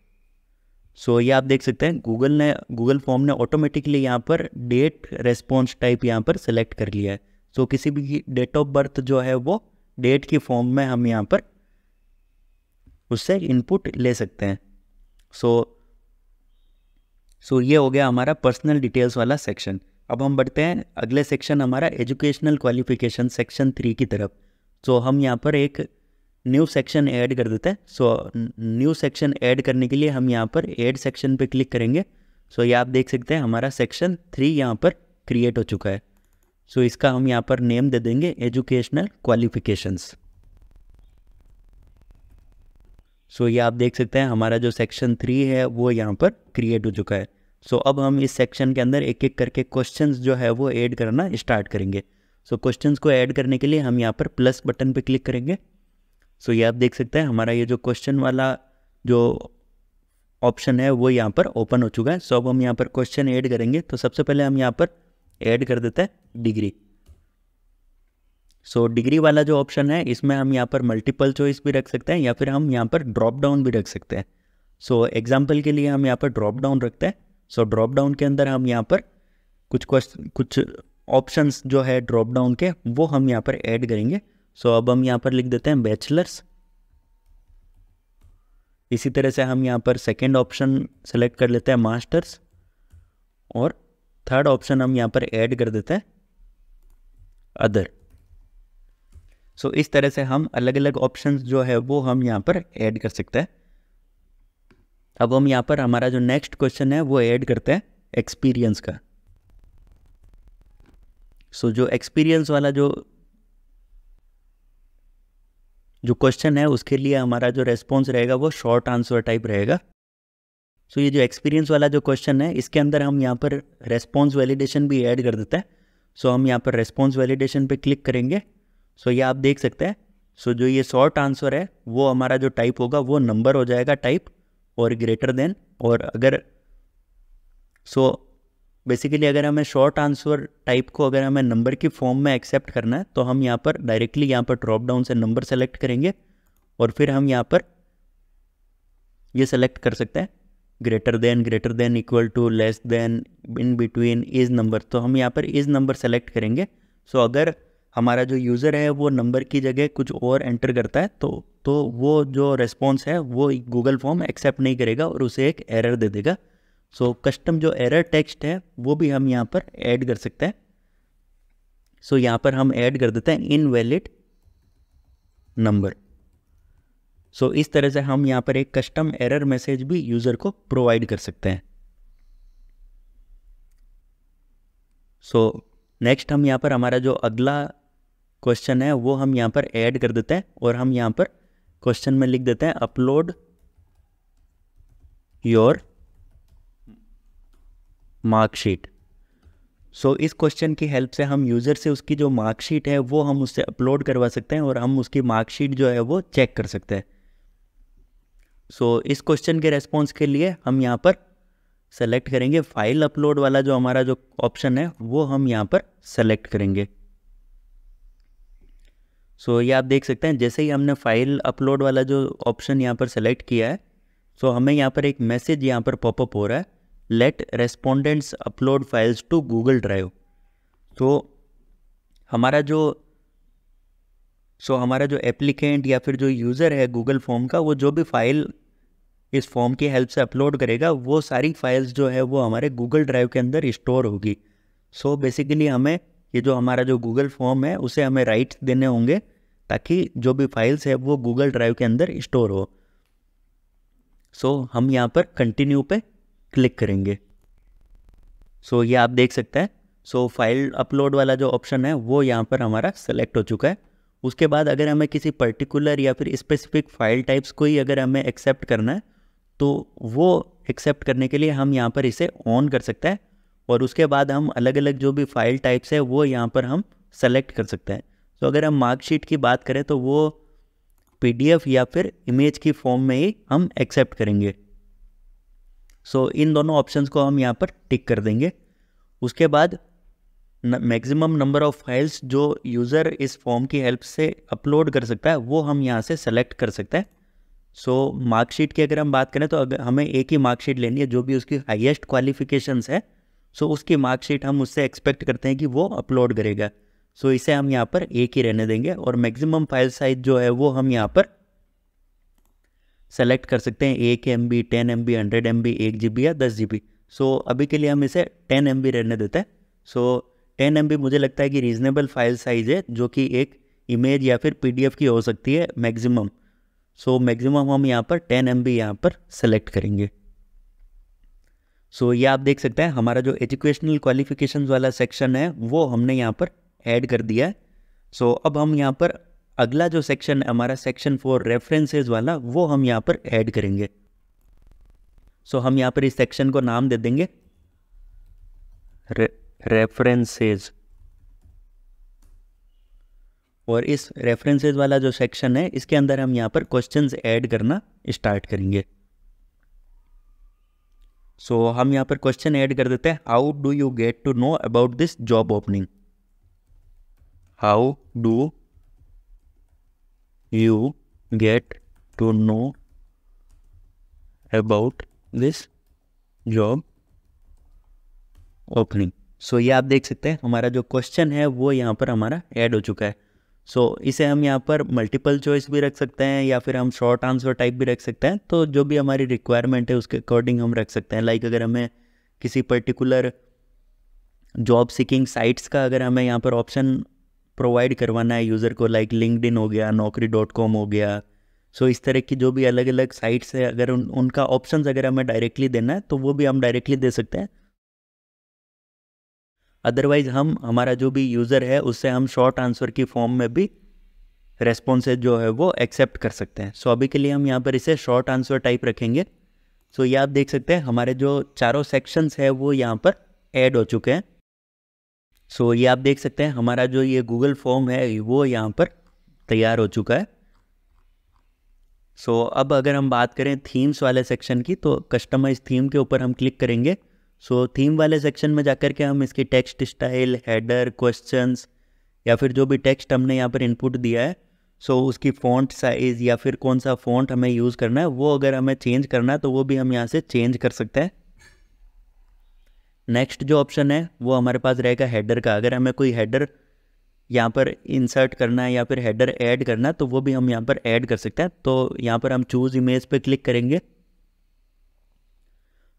सो ये आप देख सकते हैं गूगल फॉर्म ने ऑटोमेटिकली यहाँ पर डेट रेस्पॉन्स टाइप यहाँ पर सेलेक्ट कर लिया है। सो किसी भी डेट ऑफ बर्थ जो है वो डेट की फॉर्म में हम यहाँ पर उससे इनपुट ले सकते हैं। सो ये हो गया हमारा पर्सनल डिटेल्स वाला सेक्शन। अब हम बढ़ते हैं अगले सेक्शन हमारा एजुकेशनल क्वालिफिकेशन सेक्शन 3 की तरफ। सो हम यहाँ पर एक न्यू सेक्शन ऐड कर देते हैं। सो न्यू सेक्शन ऐड करने के लिए हम यहाँ पर ऐड सेक्शन पे क्लिक करेंगे। सो ये आप देख सकते हैं हमारा सेक्शन 3 यहाँ पर क्रिएट हो चुका है। सो इसका हम यहाँ पर नेम दे देंगे एजुकेशनल क्वालिफिकेशंस। सो ये आप देख सकते हैं हमारा जो सेक्शन 3 है वो यहाँ पर क्रिएट हो चुका है। सो अब हम इस सेक्शन के अंदर एक एक करके क्वेश्चंस जो है वो ऐड करना स्टार्ट करेंगे। सो क्वेश्चंस को ऐड करने के लिए हम यहाँ पर प्लस बटन पे क्लिक करेंगे। सो ये आप देख सकते हैं हमारा ये जो क्वेश्चन वाला जो ऑप्शन है वो यहाँ पर ओपन हो चुका है। सो अब हम यहाँ पर क्वेश्चन ऐड करेंगे। तो सबसे पहले हम यहाँ पर ऐड कर देते हैं डिग्री। सो डिग्री वाला जो ऑप्शन है इसमें हम यहाँ पर मल्टीपल चॉइस भी रख सकते हैं या फिर हम यहाँ पर ड्रॉप डाउन भी रख सकते हैं। सो एग्जाम्पल के लिए हम यहाँ पर ड्रॉप डाउन रखते हैं। सो ड्रॉप डाउन के अंदर हम यहाँ पर कुछ ऑप्शंस जो है ड्रॉप डाउन के वो हम यहाँ पर ऐड करेंगे। सो अब हम यहाँ पर लिख देते हैं बैचलर्स। इसी तरह से हम यहाँ पर सेकेंड ऑप्शन सेलेक्ट कर लेते हैं मास्टर्स और थर्ड ऑप्शन हम यहाँ पर ऐड कर देते हैं अदर। सो इस तरह से हम अलग अलग ऑप्शंस जो है वो हम यहाँ पर ऐड कर सकते हैं। अब हम यहाँ पर हमारा जो नेक्स्ट क्वेश्चन है वो ऐड करते हैं एक्सपीरियंस का। सो जो एक्सपीरियंस वाला जो क्वेश्चन है उसके लिए हमारा जो रेस्पॉन्स रहेगा वो शॉर्ट आंसर टाइप रहेगा। सो ये जो एक्सपीरियंस वाला जो क्वेश्चन है इसके अंदर हम यहाँ पर रेस्पॉन्स वैलिडेशन भी ऐड कर देते हैं। सो हम यहाँ पर रेस्पॉन्स वैलिडेशन पे क्लिक करेंगे। सो ये आप देख सकते हैं। सो जो ये शॉर्ट आंसर है वो हमारा जो टाइप होगा वो नंबर हो जाएगा टाइप और ग्रेटर देन, और अगर बेसिकली अगर हमें शॉर्ट आंसर टाइप को अगर हमें नंबर की फॉर्म में एक्सेप्ट करना है तो हम यहाँ पर डायरेक्टली यहाँ पर ड्रॉप डाउन से नंबर सेलेक्ट करेंगे और फिर हम यहाँ पर ये सेलेक्ट कर सकते हैं greater than, equal to, less than, in between, is number. तो हम यहाँ पर इज नंबर सेलेक्ट करेंगे। सो अगर हमारा जो यूज़र है वो नंबर की जगह कुछ और एंटर करता है तो वो जो रिस्पॉन्स है वो गूगल फॉर्म एक्सेप्ट नहीं करेगा और उसे एक एरर दे देगा। सो कस्टम जो एरर टेक्स्ट है वो भी हम यहाँ पर ऐड कर सकते हैं। सो यहाँ पर हम ऐड कर देते हैं इनवैलिड नंबर। सो इस तरह से हम यहाँ पर एक कस्टम एरर मैसेज भी यूज़र को प्रोवाइड कर सकते हैं। सो नेक्स्ट हम यहाँ पर हमारा जो अगला क्वेश्चन है वो हम यहाँ पर ऐड कर देते हैं और हम यहाँ पर क्वेश्चन में लिख देते हैं अपलोड योर मार्कशीट। सो इस क्वेश्चन की हेल्प से हम यूज़र से उसकी जो मार्कशीट है वो हम उससे अपलोड करवा सकते हैं और हम उसकी मार्कशीट जो है वो चेक कर सकते हैं। सो इस क्वेश्चन के रेस्पॉन्स के लिए हम यहाँ पर सेलेक्ट करेंगे फाइल अपलोड वाला जो हमारा जो ऑप्शन है वो हम यहाँ पर सेलेक्ट करेंगे। सो ये आप देख सकते हैं जैसे ही हमने फाइल अपलोड वाला जो ऑप्शन यहाँ पर सेलेक्ट किया है सो हमें यहाँ पर एक मैसेज यहाँ पर पॉपअप हो रहा है, let respondents upload files to Google Drive. तो हमारा जो एप्लीकेंट या फिर जो यूज़र है गूगल फॉर्म का, वो जो भी फाइल इस फॉर्म की हेल्प से अपलोड करेगा वो सारी फाइल्स जो है वो हमारे गूगल ड्राइव के अंदर स्टोर होगी। सो बेसिकली हमें ये जो हमारा जो गूगल फॉर्म है उसे हमें राइट्स देने होंगे ताकि जो भी फाइल्स है वो गूगल ड्राइव के अंदर स्टोर हो। सो हम यहाँ पर कंटिन्यू पे क्लिक करेंगे। सो ये आप देख सकते हैं। सो फाइल अपलोड वाला जो ऑप्शन है वो यहाँ पर हमारा सेलेक्ट हो चुका है। उसके बाद अगर हमें किसी पर्टिकुलर या फिर स्पेसिफिक फाइल टाइप्स को ही अगर हमें एक्सेप्ट करना है तो वो एक्सेप्ट करने के लिए हम यहाँ पर इसे ऑन कर सकते हैं और उसके बाद हम अलग अलग जो भी फाइल टाइप्स है वो यहाँ पर हम सेलेक्ट कर सकते हैं। तो अगर हम मार्कशीट की बात करें तो वो PDF या फिर इमेज की फॉर्म में ही हम एक्सेप्ट करेंगे। सो इन दोनों ऑप्शंस को हम यहाँ पर टिक कर देंगे। उसके बाद मैक्सिमम नंबर ऑफ फाइल्स जो यूज़र इस फॉर्म की हेल्प से अपलोड कर सकता है वो हम यहाँ से सेलेक्ट कर सकते हैं। सो मार्कशीट की अगर हम बात करें तो अगर हमें एक ही मार्कशीट लेनी है जो भी उसकी हाईएस्ट क्वालिफिकेशंस है, सो उसकी मार्कशीट हम उससे एक्सपेक्ट करते हैं कि वो अपलोड करेगा। सो इसे हम यहाँ पर एक ही रहने देंगे और मैक्सिमम फाइल साइज जो है वो हम यहाँ पर सेलेक्ट कर सकते हैं 1 MB, 10 MB, 100 MB, 1 GB या 10 GB। सो अभी के लिए हम इसे 10 MB रहने देते हैं। सो 10 MB मुझे लगता है कि रीज़नेबल फाइल साइज़ है जो कि एक इमेज या फिर PDF की हो सकती है मैक्सिमम। सो मैक्सिमम हम यहाँ पर 10 MB यहाँ पर सेलेक्ट करेंगे। सो ये आप देख सकते हैं हमारा जो एजुकेशनल क्वालिफिकेशंस वाला सेक्शन है वो हमने यहाँ पर ऐड कर दिया है। सो अब हम यहाँ पर अगला जो सेक्शन है हमारा सेक्शन 4 रेफरेंसेस वाला वो हम यहाँ पर ऐड करेंगे। सो हम यहाँ पर इस सेक्शन को नाम दे देंगे रेफरेंसेस और इस रेफरेंसेस वाला जो सेक्शन है इसके अंदर हम यहाँ पर क्वेश्चंस ऐड करना स्टार्ट करेंगे। सो हम यहाँ पर क्वेश्चन ऐड कर देते हैं, how do you get to know about this job opening. How do you get to know about this job opening. So ये आप देख सकते हैं हमारा जो क्वेश्चन है वो यहाँ पर हमारा ऐड हो चुका है। सो इसे हम यहाँ पर मल्टीपल चॉइस भी रख सकते हैं या फिर हम शॉर्ट आंसर टाइप भी रख सकते हैं। तो जो भी हमारी रिक्वायरमेंट है उसके अकॉर्डिंग हम रख सकते हैं। लाइक अगर हमें किसी पर्टिकुलर जॉब सीकिंग साइट्स का अगर हमें यहाँ पर ऑप्शन प्रोवाइड करवाना है यूज़र को, लाइक लिंक्डइन हो गया, naukri.com हो गया, सो इस तरह की जो भी अलग अलग साइट्स है अगर उनका ऑप्शंस अगर हमें डायरेक्टली देना है तो वो भी हम डायरेक्टली दे सकते हैं। अदरवाइज हम हमारा जो भी यूज़र है उससे हम शॉर्ट आंसर की फॉर्म में भी रेस्पॉन्सेज जो है वो एक्सेप्ट कर सकते हैं। सो अभी के लिए हम यहाँ पर इसे शॉर्ट आंसर टाइप रखेंगे। सो ये आप देख सकते हैं हमारे जो चारों सेक्शंस है वो यहाँ पर ऐड हो चुके हैं। सो ये आप देख सकते हैं हमारा जो ये गूगल फॉर्म है वो यहाँ पर तैयार हो चुका है। सो अब अगर हम बात करें थीम्स वाले सेक्शन की तो कस्टमाइज थीम के ऊपर हम क्लिक करेंगे सो थीम वाले सेक्शन में जाकर के हम इसकी टेक्स्ट स्टाइल, हेडर, क्वेश्चंस या फिर जो भी टेक्स्ट हमने यहाँ पर इनपुट दिया है, सो उसकी फ़ॉन्ट साइज़ या फिर कौन सा फ़ॉन्ट हमें यूज़ करना है, वो अगर हमें चेंज करना है तो वो भी हम यहाँ से चेंज कर सकते हैं। नेक्स्ट जो ऑप्शन है वो हमारे पास रहेगा हेडर का। अगर हमें कोई हेडर यहाँ पर इंसर्ट करना है या फिर हेडर ऐड करना है तो वो भी हम यहाँ पर ऐड कर सकते हैं। तो यहाँ पर हम चूज़ इमेज पे क्लिक करेंगे।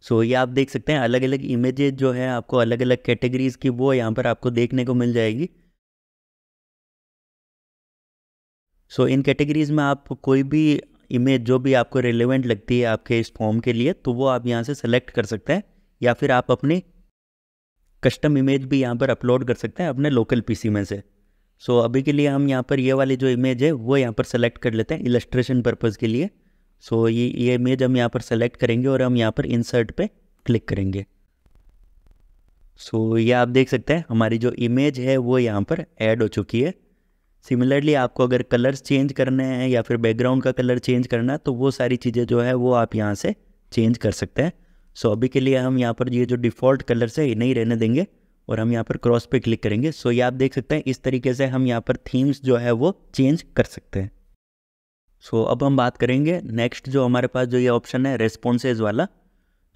सो ये आप देख सकते हैं अलग अलग इमेजेस जो है आपको अलग अलग कैटेगरीज़ की वो यहाँ पर आपको देखने को मिल जाएगी। सो इन कैटेगरीज़ में आप कोई भी इमेज जो भी आपको रिलेवेंट लगती है आपके इस फॉर्म के लिए तो वो आप यहाँ से सेलेक्ट कर सकते हैं, या फिर आप अपनी कस्टम इमेज भी यहाँ पर अपलोड कर सकते हैं अपने लोकल पीसी में से। सो अभी के लिए हम यहाँ पर ये वाली जो इमेज है वो यहाँ पर सेलेक्ट कर लेते हैं इलस्ट्रेशन पर्पज़ के लिए। सो ये इमेज हम यहाँ पर सेलेक्ट करेंगे और हम यहाँ पर इंसर्ट पे क्लिक करेंगे। सो ये आप देख सकते हैं हमारी जो इमेज है वो यहाँ पर ऐड हो चुकी है। सिमिलरली आपको अगर कलर्स चेंज करने हैं या फिर बैकग्राउंड का कलर चेंज करना है तो वो सारी चीज़ें जो है वो आप यहाँ से चेंज कर सकते हैं। सो अभी के लिए हम यहाँ पर ये जो डिफ़ॉल्ट कलर्स है ये नहीं रहने देंगे और हम यहाँ पर क्रॉस पे क्लिक करेंगे। सो ये आप देख सकते हैं इस तरीके से हम यहाँ पर थीम्स जो है वो चेंज कर सकते हैं। सो अब हम बात करेंगे नेक्स्ट जो हमारे पास जो ये ऑप्शन है रेस्पॉन्सेज वाला।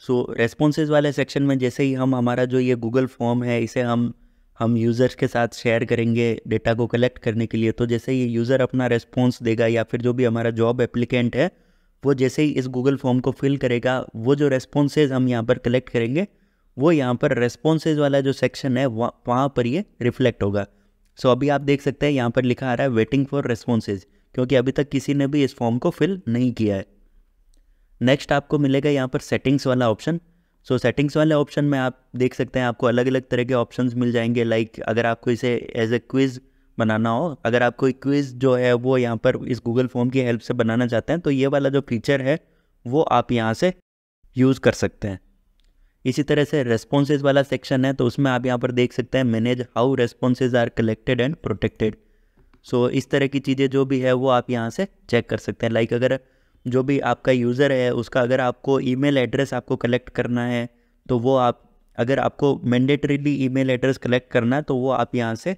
सो रेस्पॉन्सेज वाले सेक्शन में जैसे ही हम हमारा जो ये गूगल फॉर्म है इसे हम यूज़र्स के साथ शेयर करेंगे डेटा को कलेक्ट करने के लिए, तो जैसे ही यूज़र अपना रेस्पॉन्स देगा या फिर जो भी हमारा जॉब एप्लीकेंट है वो जैसे ही इस गूगल फॉर्म को फिल करेगा वो जो रेस्पॉन्सेज हम यहाँ पर कलेक्ट करेंगे वो यहाँ पर रेस्पॉन्सेज वाला जो सेक्शन है वहाँ पर ये रिफ्लेक्ट होगा। सो अभी आप देख सकते हैं यहाँ पर लिखा आ रहा है वेटिंग फॉर रेस्पॉन्सेज, क्योंकि अभी तक किसी ने भी इस फॉर्म को फिल नहीं किया है। नेक्स्ट आपको मिलेगा यहाँ पर सेटिंग्स वाला ऑप्शन। सो सेटिंग्स वाले ऑप्शन में आप देख सकते हैं आपको अलग अलग तरह के ऑप्शंस मिल जाएंगे। लाइक अगर आपको इसे एज ए क्विज़ बनाना हो, अगर आप कोई क्विज़ जो है वो यहाँ पर इस गूगल फॉर्म की हेल्प से बनाना चाहते हैं तो ये वाला जो फीचर है वो आप यहाँ से यूज़ कर सकते हैं। इसी तरह से रेस्पॉन्सेज वाला सेक्शन है तो उसमें आप यहाँ पर देख सकते हैं manage how responses are collected and protected. So इस तरह की चीज़ें जो भी है वो आप यहाँ से चेक कर सकते हैं। लाइक अगर जो भी आपका यूज़र है उसका अगर आपको ईमेल एड्रेस आपको कलेक्ट करना है तो वो आप अगर आपको मैंडेटरीली ईमेल एड्रेस कलेक्ट करना है तो वो आप यहाँ से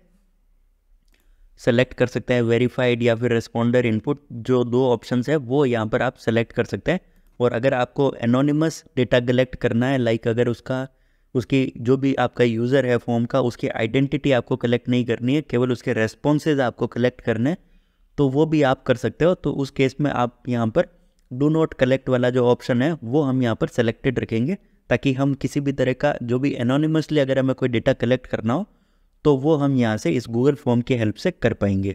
सेलेक्ट कर सकते हैं। वेरीफाइड या फिर रिस्पॉन्डर इनपुट जो दो ऑप्शंस है वो यहाँ पर आप सेलेक्ट कर सकते हैं। और अगर आपको एनोनिमस डेटा कलेक्ट करना है, लाइक अगर उसकी जो भी आपका यूज़र है फॉर्म का उसकी आइडेंटिटी आपको कलेक्ट नहीं करनी है, केवल उसके रेस्पॉन्सेज आपको कलेक्ट करने हैं, तो वो भी आप कर सकते हो। तो उस केस में आप यहाँ पर डू नॉट कलेक्ट वाला जो ऑप्शन है वो हम यहाँ पर सेलेक्टेड रखेंगे, ताकि हम किसी भी तरह का जो भी एनोनिमसली अगर हमें कोई डेटा कलेक्ट करना हो तो वो हम यहाँ से इस गूगल फॉर्म की हेल्प से कर पाएंगे।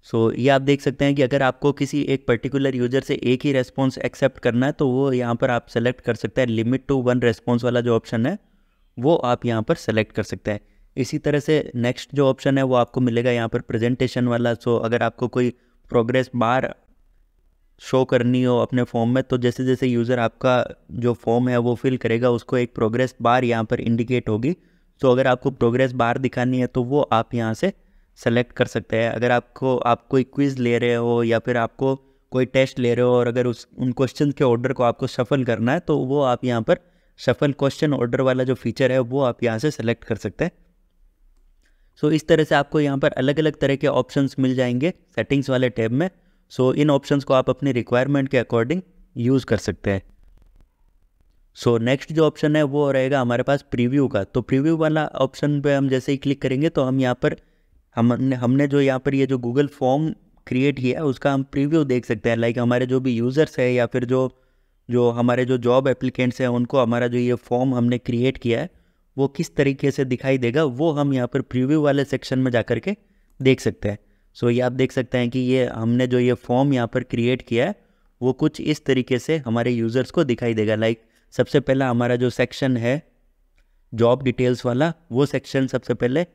सो ये आप देख सकते हैं कि अगर आपको किसी एक पर्टिकुलर यूज़र से एक ही रेस्पॉन्स एक्सेप्ट करना है तो वो यहाँ पर आप सेलेक्ट कर सकते हैं। लिमिट टू 1 रेस्पॉन्स वाला जो ऑप्शन है वो आप यहाँ पर सेलेक्ट कर सकते हैं। इसी तरह से नेक्स्ट जो ऑप्शन है वो आपको मिलेगा यहाँ पर प्रेजेंटेशन वाला। सो अगर आपको कोई प्रोग्रेस बार शो करनी हो अपने फॉर्म में तो जैसे जैसे यूज़र आपका जो फॉर्म है वो फिल करेगा उसको एक प्रोग्रेस बार यहाँ पर इंडिकेट होगी। तो अगर आपको प्रोग्रेस बार दिखानी है तो वो आप यहाँ से सेलेक्ट कर सकते हैं। अगर आप कोई क्विज़ ले रहे हो या फिर आपको कोई टेस्ट ले रहे हो और अगर उन क्वेश्चन के ऑर्डर को आपको शफल करना है तो वो आप यहाँ पर शफल क्वेश्चन ऑर्डर वाला जो फीचर है वो आप यहाँ से सेलेक्ट कर सकते हैं। सो इस तरह से आपको यहाँ पर अलग अलग तरह के ऑप्शंस मिल जाएंगे सेटिंग्स वाले टैब में। सो इन ऑप्शंस को आप अपनी रिक्वायरमेंट के अकॉर्डिंग यूज़ कर सकते हैं। सो नेक्स्ट जो ऑप्शन है वो रहेगा हमारे पास प्रीव्यू का। तो प्रीव्यू वाला ऑप्शन पे हम जैसे ही क्लिक करेंगे तो हम यहाँ पर हमने जो यहाँ पर ये जो गूगल फॉर्म क्रिएट किया है उसका हम प्रीव्यू देख सकते हैं। लाइक हमारे जो भी यूज़र्स है या फिर जो हमारे जो जॉब एप्लीकेंट्स हैं उनको हमारा जो ये फॉर्म हमने क्रिएट किया है वो किस तरीके से दिखाई देगा वो हम यहाँ पर प्रीव्यू वाले सेक्शन में जा कर के देख सकते हैं। सो ये आप देख सकते हैं कि ये हमने जो ये फॉर्म यहाँ पर क्रिएट किया है वो कुछ इस तरीके से हमारे यूज़र्स को दिखाई देगा। लाइक सबसे पहला हमारा जो सेक्शन है जॉब डिटेल्स वाला वो सेक्शन सबसे पहले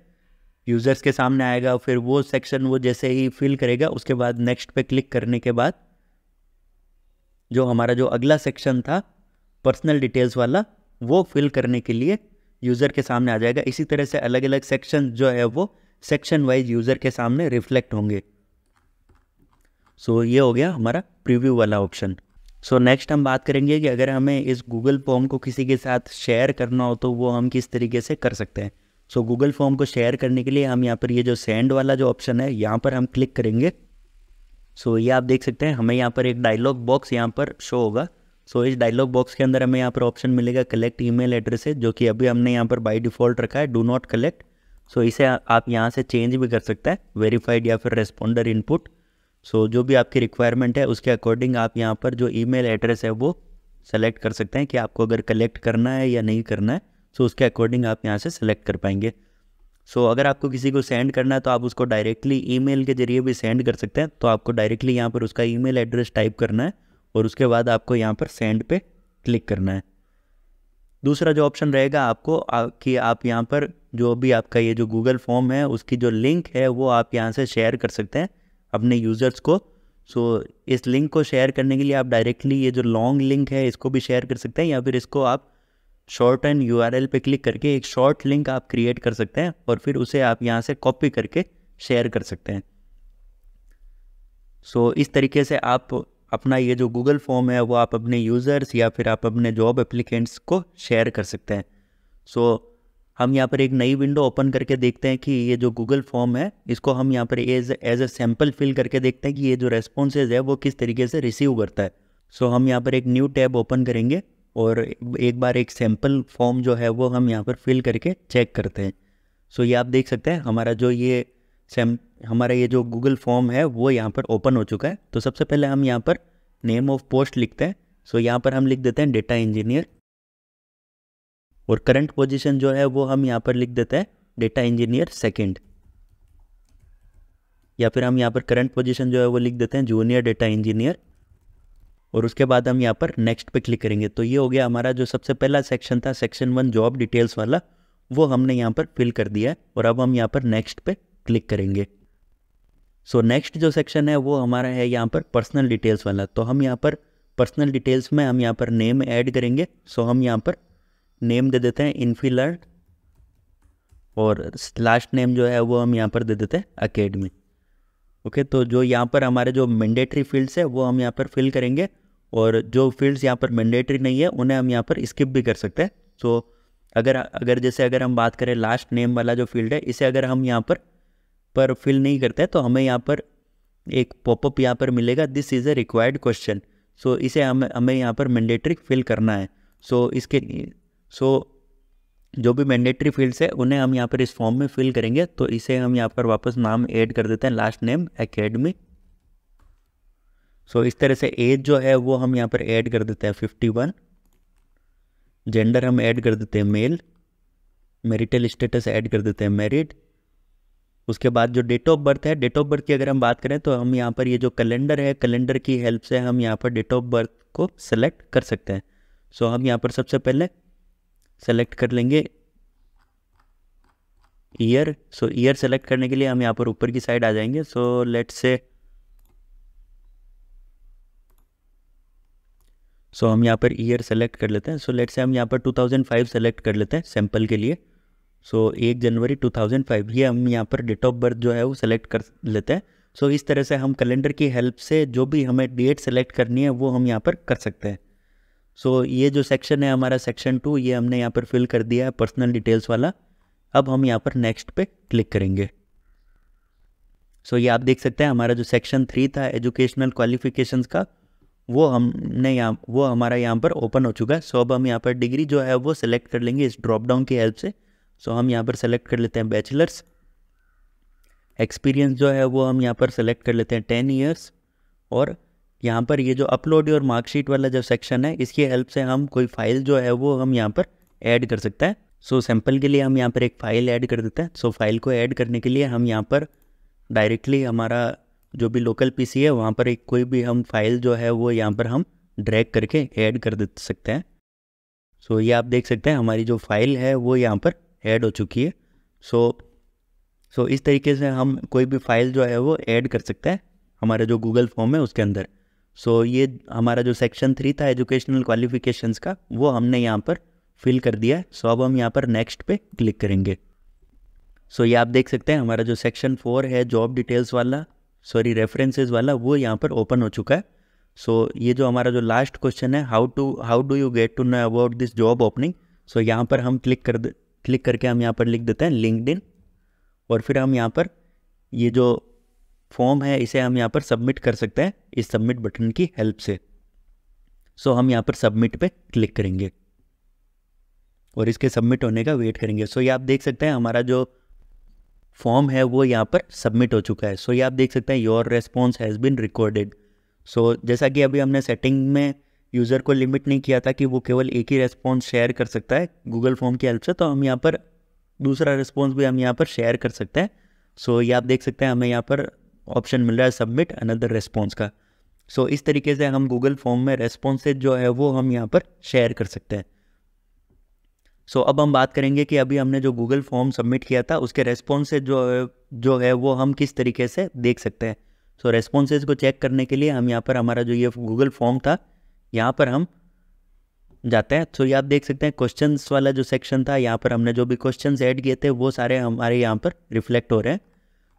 यूज़र्स के सामने आएगा। फिर वो सेक्शन वो जैसे ही फिल करेगा उसके बाद नेक्स्ट पे क्लिक करने के बाद जो हमारा जो अगला सेक्शन था पर्सनल डिटेल्स वाला वो फिल करने के लिए यूज़र के सामने आ जाएगा। इसी तरह से अलग अलग सेक्शन जो है वो सेक्शन वाइज यूज़र के सामने रिफ्लेक्ट होंगे। सो ये हो गया हमारा प्रीव्यू वाला ऑप्शन। सो नेक्स्ट हम बात करेंगे कि अगर हमें इस गूगल फॉर्म को किसी के साथ शेयर करना हो तो वो हम किस तरीके से कर सकते हैं। सो गूगल फॉर्म को शेयर करने के लिए हम यहाँ पर ये जो सेंड वाला जो ऑप्शन है यहाँ पर हम क्लिक करेंगे। सो ये आप देख सकते हैं हमें यहाँ पर एक डायलॉग बॉक्स यहाँ पर शो होगा। सो इस डायलॉग बॉक्स के अंदर हमें यहाँ पर ऑप्शन मिलेगा कलेक्ट ईमेल एड्रेसेस, जो कि अभी हमने यहाँ पर बाय डिफ़ॉल्ट रखा है डू नॉट कलेक्ट। सो इसे आप यहाँ से चेंज भी कर सकते हैं, वेरीफाइड या फिर रेस्पॉन्डर इनपुट। सो जो भी आपकी रिक्वायरमेंट है उसके अकॉर्डिंग आप यहाँ पर जो ईमेल एड्रेस है वो सेलेक्ट कर सकते हैं कि आपको अगर कलेक्ट करना है या नहीं करना है। सो उसके अकॉर्डिंग आप यहाँ से सेलेक्ट कर पाएंगे। सो अगर आपको किसी को सेंड करना है तो आप उसको डायरेक्टली ईमेल के जरिए भी सेंड कर सकते हैं। तो आपको डायरेक्टली यहाँ पर उसका ईमेल एड्रेस टाइप करना है और उसके बाद आपको यहाँ पर सेंड पे क्लिक करना है। दूसरा जो ऑप्शन रहेगा आपको कि आप यहाँ पर जो भी आपका ये जो गूगल फॉर्म है उसकी जो लिंक है वो आप यहाँ से शेयर कर सकते हैं अपने यूज़र्स को। सो इस लिंक को शेयर करने के लिए आप डायरेक्टली ये जो लॉन्ग लिंक है इसको भी शेयर कर सकते हैं, या फिर इसको आप शॉर्ट एंड URL पे क्लिक करके एक शॉर्ट लिंक आप क्रिएट कर सकते हैं और फिर उसे आप यहाँ से कॉपी करके शेयर कर सकते हैं। सो इस तरीके से आप अपना ये जो गूगल फॉर्म है वो आप अपने यूज़र्स या फिर आप अपने जॉब एप्लीकेंट्स को शेयर कर सकते हैं। सो हम यहाँ पर एक नई विंडो ओपन करके देखते हैं कि ये जो गूगल फॉर्म है इसको हम यहाँ पर एज ए सैम्पल फिल करके देखते हैं कि ये जो रेस्पॉन्सेज है वो किस तरीके से रिसीव करता है। सो हम यहाँ पर एक न्यू टैब ओपन करेंगे और एक बार एक सैम्पल फॉर्म जो है वो हम यहाँ पर फिल करके चेक करते हैं। सो ये आप देख सकते हैं हमारा ये जो गूगल फॉर्म है वो यहाँ पर ओपन हो चुका है। तो सबसे पहले हम यहाँ पर नेम ऑफ पोस्ट लिखते हैं। सो यहाँ पर हम लिख देते हैं डेटा इंजीनियर और करंट पोजीशन जो है वो हम यहाँ पर लिख देते हैं डेटा इंजीनियर सेकंड, या फिर हम यहाँ पर करंट पोजीशन जो है वो लिख देते हैं जूनियर डेटा इंजीनियर और उसके बाद हम यहाँ पर नेक्स्ट पे क्लिक करेंगे। तो ये हो गया हमारा जो सबसे पहला सेक्शन था सेक्शन 1 जॉब डिटेल्स वाला, वो हमने यहाँ पर फिल कर दिया है और अब हम यहाँ पर नेक्स्ट पे क्लिक करेंगे। सो नेक्स्ट जो सेक्शन है वो हमारा है यहाँ पर पर्सनल डिटेल्स वाला। तो हम यहाँ पर पर्सनल डिटेल्स में हम यहाँ पर नेम ऐड करेंगे। सो हम यहाँ पर नेम दे देते हैं इन्फीलर्न और लास्ट नेम जो है वो हम यहाँ पर दे देते हैं एकेडमी। ओके, तो जो यहाँ पर हमारे जो मैंडेटरी फील्ड्स है वो हम यहाँ पर फिल करेंगे और जो फील्ड्स यहाँ पर मैंडेटरी नहीं है उन्हें हम यहाँ पर स्किप भी कर सकते हैं। सो अगर हम बात करें लास्ट नेम वाला जो फील्ड है इसे अगर हम यहाँ पर फिल नहीं करते हैं तो हमें यहाँ पर एक पॉपअप यहाँ पर मिलेगा this is a required question. So इसे हमें यहाँ पर मैंडेटरी फिल करना है। सो जो भी मैंडेटरी फील्ड्स है उन्हें हम यहाँ पर इस फॉर्म में फिल करेंगे। तो इसे हम यहाँ पर वापस नाम ऐड कर देते हैं लास्ट नेम एकेडमी। सो इस तरह से एज जो है वो हम यहाँ पर ऐड कर देते हैं 51, जेंडर हम ऐड कर देते हैं मेल, मैरिटल स्टेटस ऐड कर देते हैं मैरिड। उसके बाद जो डेट ऑफ बर्थ है, डेट ऑफ बर्थ की अगर हम बात करें तो हम यहाँ पर ये जो कैलेंडर है कैलेंडर की हेल्प से हम यहाँ पर डेट ऑफ बर्थ को सेलेक्ट कर सकते हैं। सो हम यहाँ पर सबसे पहले सेलेक्ट कर लेंगे ईयर। सो ईयर सेलेक्ट करने के लिए हम यहाँ पर ऊपर की साइड आ जाएंगे। सो लेट्स से हम यहाँ पर ईयर सेलेक्ट कर लेते हैं। सो लेट्स से हम यहाँ पर 2005 सेलेक्ट कर लेते हैं सैम्पल के लिए। सो 1 जनवरी 2005 ये हम यहाँ पर डेट ऑफ बर्थ जो है वो सेलेक्ट कर लेते हैं। सो इस तरह से हम कैलेंडर की हेल्प से जो भी हमें डेट सेलेक्ट करनी है वो हम यहाँ पर कर सकते हैं। सो ये जो सेक्शन है हमारा सेक्शन 2 ये हमने यहाँ पर फिल कर दिया है पर्सनल डिटेल्स वाला। अब हम यहाँ पर नेक्स्ट पे क्लिक करेंगे। सो ये आप देख सकते हैं हमारा जो सेक्शन 3 था एजुकेशनल क्वालिफिकेशंस का वो हमारा यहाँ पर ओपन हो चुका है। सो अब हम यहाँ पर डिग्री जो है वो सेलेक्ट कर लेंगे इस ड्रॉप डाउन की हेल्प से। सो हम यहाँ पर सेलेक्ट कर लेते हैं बैचलर्स। एक्सपीरियंस जो है वो हम यहाँ पर सेलेक्ट कर लेते हैं 10 ईयर्स। और यहाँ पर ये जो अपलोड और मार्कशीट वाला जो सेक्शन है इसकी हेल्प से हम कोई फाइल जो है वो हम यहाँ पर ऐड कर सकते हैं। सो सैम्पल के लिए हम यहाँ पर एक फ़ाइल ऐड कर देते हैं। सो फाइल को ऐड करने के लिए हम यहाँ पर डायरेक्टली हमारा जो भी लोकल पीसी है वहाँ पर एक कोई भी हम फाइल जो है वो यहाँ पर हम ड्रैग करके ऐड कर दे सकते हैं। सो ये आप देख सकते हैं हमारी जो फाइल है वो यहाँ पर ऐड हो चुकी है। सो इस तरीके से हम कोई भी फाइल जो है वो ऐड कर सकते हैं हमारे जो गूगल फॉर्म है उसके अंदर। सो ये हमारा जो सेक्शन 3 था एजुकेशनल क्वालिफिकेशंस का वो हमने यहाँ पर फिल कर दिया है। सो अब हम यहाँ पर नेक्स्ट पे क्लिक करेंगे। सो ये आप देख सकते हैं हमारा जो सेक्शन 4 है जॉब डिटेल्स वाला रेफरेंसेस वाला वो यहाँ पर ओपन हो चुका है। सो ये जो हमारा जो लास्ट क्वेश्चन है, how do you get to know about this job opening. So यहाँ पर हम क्लिक करके हम यहाँ पर लिख देते हैं लिंक्डइन, और फिर हम यहाँ पर ये जो फॉर्म है इसे हम यहाँ पर सबमिट कर सकते हैं इस सबमिट बटन की हेल्प से। सो हम यहाँ पर सबमिट पे क्लिक करेंगे और इसके सबमिट होने का वेट करेंगे। सो ये आप देख सकते हैं हमारा जो फॉर्म है वो यहाँ पर सबमिट हो चुका है। सो ये आप देख सकते हैं your response has been recorded. So जैसा कि अभी हमने सेटिंग में यूज़र को लिमिट नहीं किया था कि वो केवल एक ही रेस्पॉन्स शेयर कर सकता है गूगल फॉर्म की हेल्प से, तो हम यहाँ पर दूसरा रेस्पॉन्स भी हम यहाँ पर शेयर कर सकते हैं। सो ये आप देख सकते हैं हमें यहाँ पर ऑप्शन मिल रहा है सबमिट अनदर रेस्पॉन्स का। सो इस तरीके से हम गूगल फॉर्म में रेस्पॉन्सेज जो है वो हम यहाँ पर शेयर कर सकते हैं। सो अब हम बात करेंगे कि अभी हमने जो गूगल फॉर्म सबमिट किया था उसके रेस्पॉन्सेज जो है वो हम किस तरीके से देख सकते हैं। सो रेस्पॉन्सेज को चेक करने के लिए हम यहाँ पर हमारा जो ये गूगल फॉर्म था यहाँ पर हम जाते हैं। तो ये आप देख सकते हैं क्वेश्चंस वाला जो सेक्शन था, यहाँ पर हमने जो भी क्वेश्चंस ऐड किए थे वो सारे हमारे यहाँ पर रिफ्लेक्ट हो रहे हैं।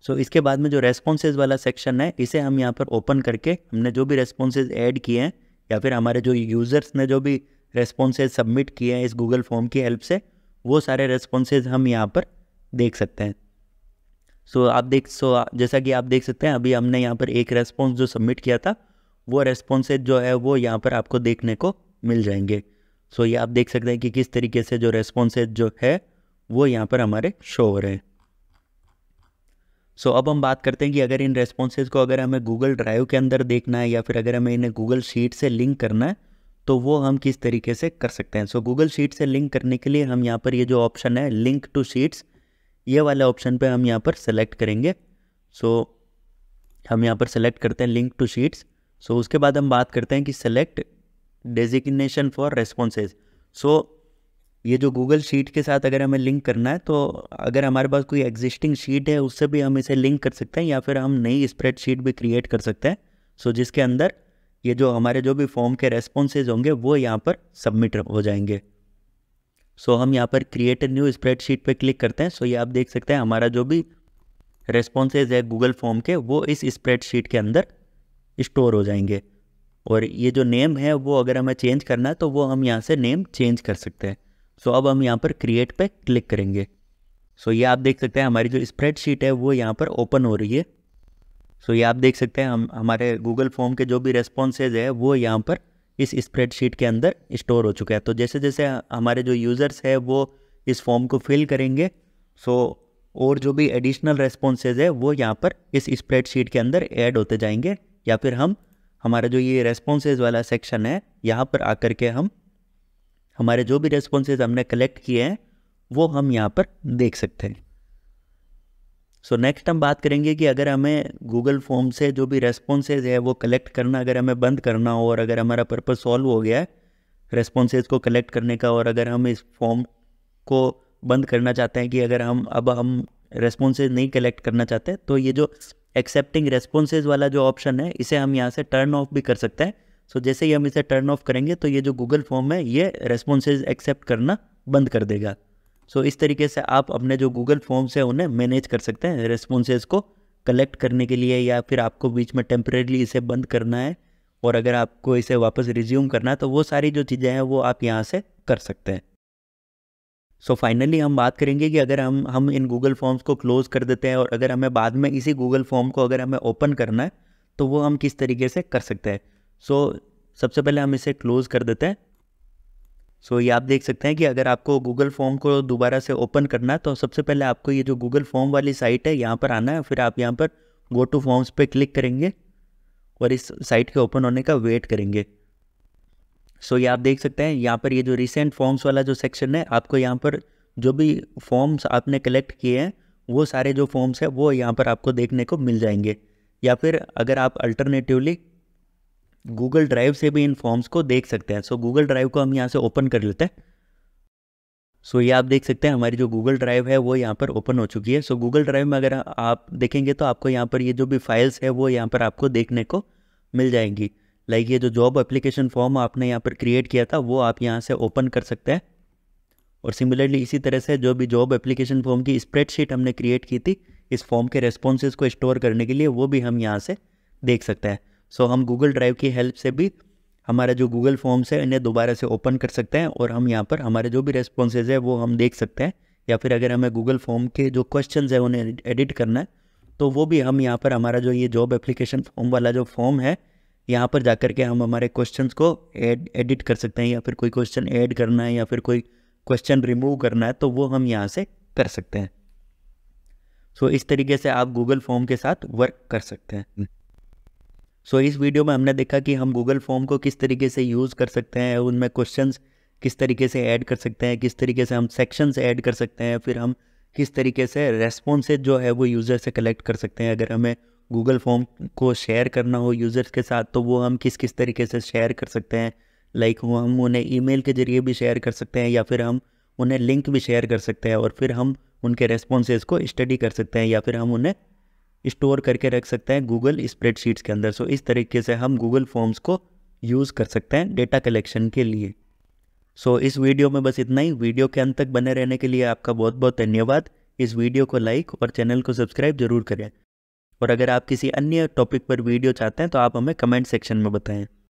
सो इसके बाद में जो रेस्पॉन्सेज वाला सेक्शन है इसे हम यहाँ पर ओपन करके हमने जो भी रेस्पॉन्सेज ऐड किए हैं या फिर हमारे जो यूज़र्स ने जो भी रेस्पॉन्सेज सबमिट किए हैं इस गूगल फॉर्म की हेल्प से, वो सारे रेस्पॉन्सेज हम यहाँ पर देख सकते हैं। जैसा कि आप देख सकते हैं अभी हमने यहाँ पर एक रेस्पॉन्स जो सबमिट किया था वो रेस्पॉन्सेज जो है वो यहाँ पर आपको देखने को मिल जाएंगे। सो ये आप देख सकते हैं कि किस तरीके से जो रेस्पॉन्सेज जो है वो यहाँ पर हमारे शो हो रहे हैं। सो अब हम बात करते हैं कि अगर इन रेस्पॉन्सेज को अगर हमें गूगल ड्राइव के अंदर देखना है या फिर अगर हमें इन्हें गूगल शीट से लिंक करना है तो वो हम किस तरीके से कर सकते हैं। सो गूगल शीट से लिंक करने के लिए हम यहाँ पर ये जो ऑप्शन है लिंक टू शीट्स, ये वाले ऑप्शन पे हम यहाँ पर सेलेक्ट करेंगे। सो हम यहाँ पर सेलेक्ट करते हैं लिंक टू शीट्स। सो उसके बाद हम बात करते हैं कि सेलेक्ट डेजिग्नेशन फॉर रेस्पॉन्सेज। सो ये जो गूगल शीट के साथ अगर हमें लिंक करना है तो अगर हमारे पास कोई एग्जिस्टिंग शीट है उससे भी हम इसे लिंक कर सकते हैं या फिर हम नई स्प्रेडशीट भी क्रिएट कर सकते हैं। सो जिसके अंदर ये जो हमारे जो भी फॉर्म के रेस्पॉन्सेज होंगे वो यहाँ पर सबमिट हो जाएंगे। सो हम यहाँ पर क्रिएट ए न्यू स्प्रेडशीट पे क्लिक करते हैं। सो ये आप देख सकते हैं हमारा जो भी रेस्पॉन्सेज है गूगल फॉर्म के वो इस स्प्रेडशीट के अंदर स्टोर हो जाएंगे, और ये जो नेम है वो अगर हमें चेंज करना है तो वो हम यहाँ से नेम चेंज कर सकते हैं। सो अब हम यहाँ पर क्रिएट पे क्लिक करेंगे। सो ये आप देख सकते हैं हमारी जो स्प्रेडशीट है वो यहाँ पर ओपन हो रही है। सो ये आप देख सकते हैं हमारे गूगल फॉर्म के जो भी रेस्पॉन्सेज है वो यहाँ पर इस स्प्रेडशीट के अंदर स्टोर हो चुका है। तो जैसे जैसे हमारे जो यूज़र्स है वो इस फॉर्म को फिल करेंगे और जो भी एडिशनल रेस्पॉन्सेज है वो यहाँ पर इस स्प्रेडशीट के अंदर ऐड होते जाएंगे, या फिर हमारा जो ये रेस्पॉन्सेज वाला सेक्शन है यहाँ पर आकर के हम हमारे जो भी रेस्पॉन्सेज हमने कलेक्ट किए हैं वो हम यहाँ पर देख सकते हैं। सो नेक्स्ट हम बात करेंगे कि अगर हमें गूगल फॉर्म से जो भी रेस्पॉन्सेज है वो कलेक्ट करना अगर हमें बंद करना हो, और अगर हमारा पर्पस सॉल्व हो गया है रेस्पॉन्सेज को कलेक्ट करने का, और अगर हम इस फॉर्म को बंद करना चाहते हैं कि अगर हम रेस्पॉन्सेज नहीं कलेक्ट करना चाहते, तो ये जो एक्सेप्टिंग रेस्पॉन्सेज वाला जो ऑप्शन है इसे हम यहाँ से टर्न ऑफ भी कर सकते हैं। सो जैसे ही हम इसे टर्न ऑफ करेंगे तो ये जो गूगल फॉर्म है ये रेस्पॉन्सेज एक्सेप्ट करना बंद कर देगा। सो इस तरीके से आप अपने जो गूगल फॉर्म्स है उन्हें मैनेज कर सकते हैं रेस्पॉन्सेज को कलेक्ट करने के लिए, या फिर आपको बीच में टेम्परेरी इसे बंद करना है और अगर आपको इसे वापस रिज्यूम करना है तो वो सारी जो चीज़ें हैं वो आप यहाँ से कर सकते हैं। सो फाइनली हम बात करेंगे कि अगर हम इन गूगल फॉर्म्स को क्लोज़ कर देते हैं और अगर हमें बाद में इसी गूगल फॉर्म को अगर हमें ओपन करना है तो वो हम किस तरीके से कर सकते हैं। सो सबसे पहले हम इसे क्लोज़ कर देते हैं। सो ये आप देख सकते हैं कि अगर आपको गूगल फॉर्म को दोबारा से ओपन करना है तो सबसे पहले आपको ये जो गूगल फॉर्म वाली साइट है यहाँ पर आना है, फिर आप यहाँ पर गो टू फॉर्म्स पे क्लिक करेंगे और इस साइट के ओपन होने का वेट करेंगे। सो ये आप देख सकते हैं यहाँ पर ये जो रिसेंट फॉर्म्स वाला जो सेक्शन है, आपको यहाँ पर जो भी फॉर्म्स आपने कलेक्ट किए हैं वो सारे जो फॉर्म्स हैं वो यहाँ पर आपको देखने को मिल जाएंगे, या फिर अगर आप अल्टरनेटिवली गूगल ड्राइव से भी इन फॉर्म्स को देख सकते हैं। सो गूगल ड्राइव को हम यहाँ से ओपन कर लेते हैं। सो ये आप देख सकते हैं हमारी जो गूगल ड्राइव है वो यहाँ पर ओपन हो चुकी है। सो गूगल ड्राइव में अगर आप देखेंगे तो आपको यहाँ पर ये जो भी फाइल्स है वो यहाँ पर आपको देखने को मिल जाएंगी। लाइक ये जो जॉब एप्लीकेशन फॉर्म आपने यहाँ पर क्रिएट किया था वो आप यहाँ से ओपन कर सकते हैं, और सिमिलरली इसी तरह से जो भी जॉब एप्लीकेशन फॉर्म की स्प्रेडशीट हमने क्रिएट की थी इस फॉर्म के रेस्पॉन्सेज को स्टोर करने के लिए वो भी हम यहाँ से देख सकते हैं। सो हम गूगल ड्राइव की हेल्प से भी हमारा जो गूगल फॉर्म्स है इन्हें दोबारा से ओपन कर सकते हैं और हम यहाँ पर हमारे जो भी रेस्पॉन्सेज है वो हम देख सकते हैं। या फिर अगर हमें गूगल फॉर्म के जो क्वेश्चंस है उन्हें एडिट करना है तो वो भी हम यहाँ पर हमारा जो ये जॉब एप्लीकेशन फॉर्म वाला जो फॉर्म है यहाँ पर जाकर के हम हमारे क्वेश्चंस को एडिट कर सकते हैं, या फिर कोई क्वेश्चन ऐड करना है या फिर कोई क्वेश्चन रिमूव करना है तो वो हम यहाँ से कर सकते हैं। सो इस तरीके से आप गूगल फॉर्म के साथ वर्क कर सकते हैं। सो इस वीडियो में हमने देखा कि हम गूगल फॉर्म को किस तरीके से यूज़ कर सकते हैं, उनमें क्वेश्चंस किस तरीके से ऐड कर सकते हैं, किस तरीके से हम सेक्शंस ऐड कर सकते हैं, फिर हम किस तरीके से रेस्पॉन्सेज जो है वो यूज़र से कलेक्ट कर सकते हैं। अगर हमें गूगल फॉर्म को शेयर करना हो यूज़र्स के साथ तो वो हम किस किस तरीके से शेयर कर सकते हैं। लाइक वो हम उन्हें ईमेल के ज़रिए भी शेयर कर सकते हैं या फिर हम उन्हें लिंक भी शेयर कर सकते हैं और फिर हम उनके रेस्पॉन्सेज को स्टडी कर सकते हैं या फिर हम उन्हें स्टोर करके रख सकते हैं गूगल स्प्रेडशीट्स के अंदर। सो इस तरीके से हम गूगल फॉर्म्स को यूज़ कर सकते हैं डेटा कलेक्शन के लिए। सो इस वीडियो में बस इतना ही। वीडियो के अंत तक बने रहने के लिए आपका बहुत बहुत धन्यवाद। इस वीडियो को लाइक और चैनल को सब्सक्राइब जरूर करें और अगर आप किसी अन्य टॉपिक पर वीडियो चाहते हैं तो आप हमें कमेंट सेक्शन में बताएं।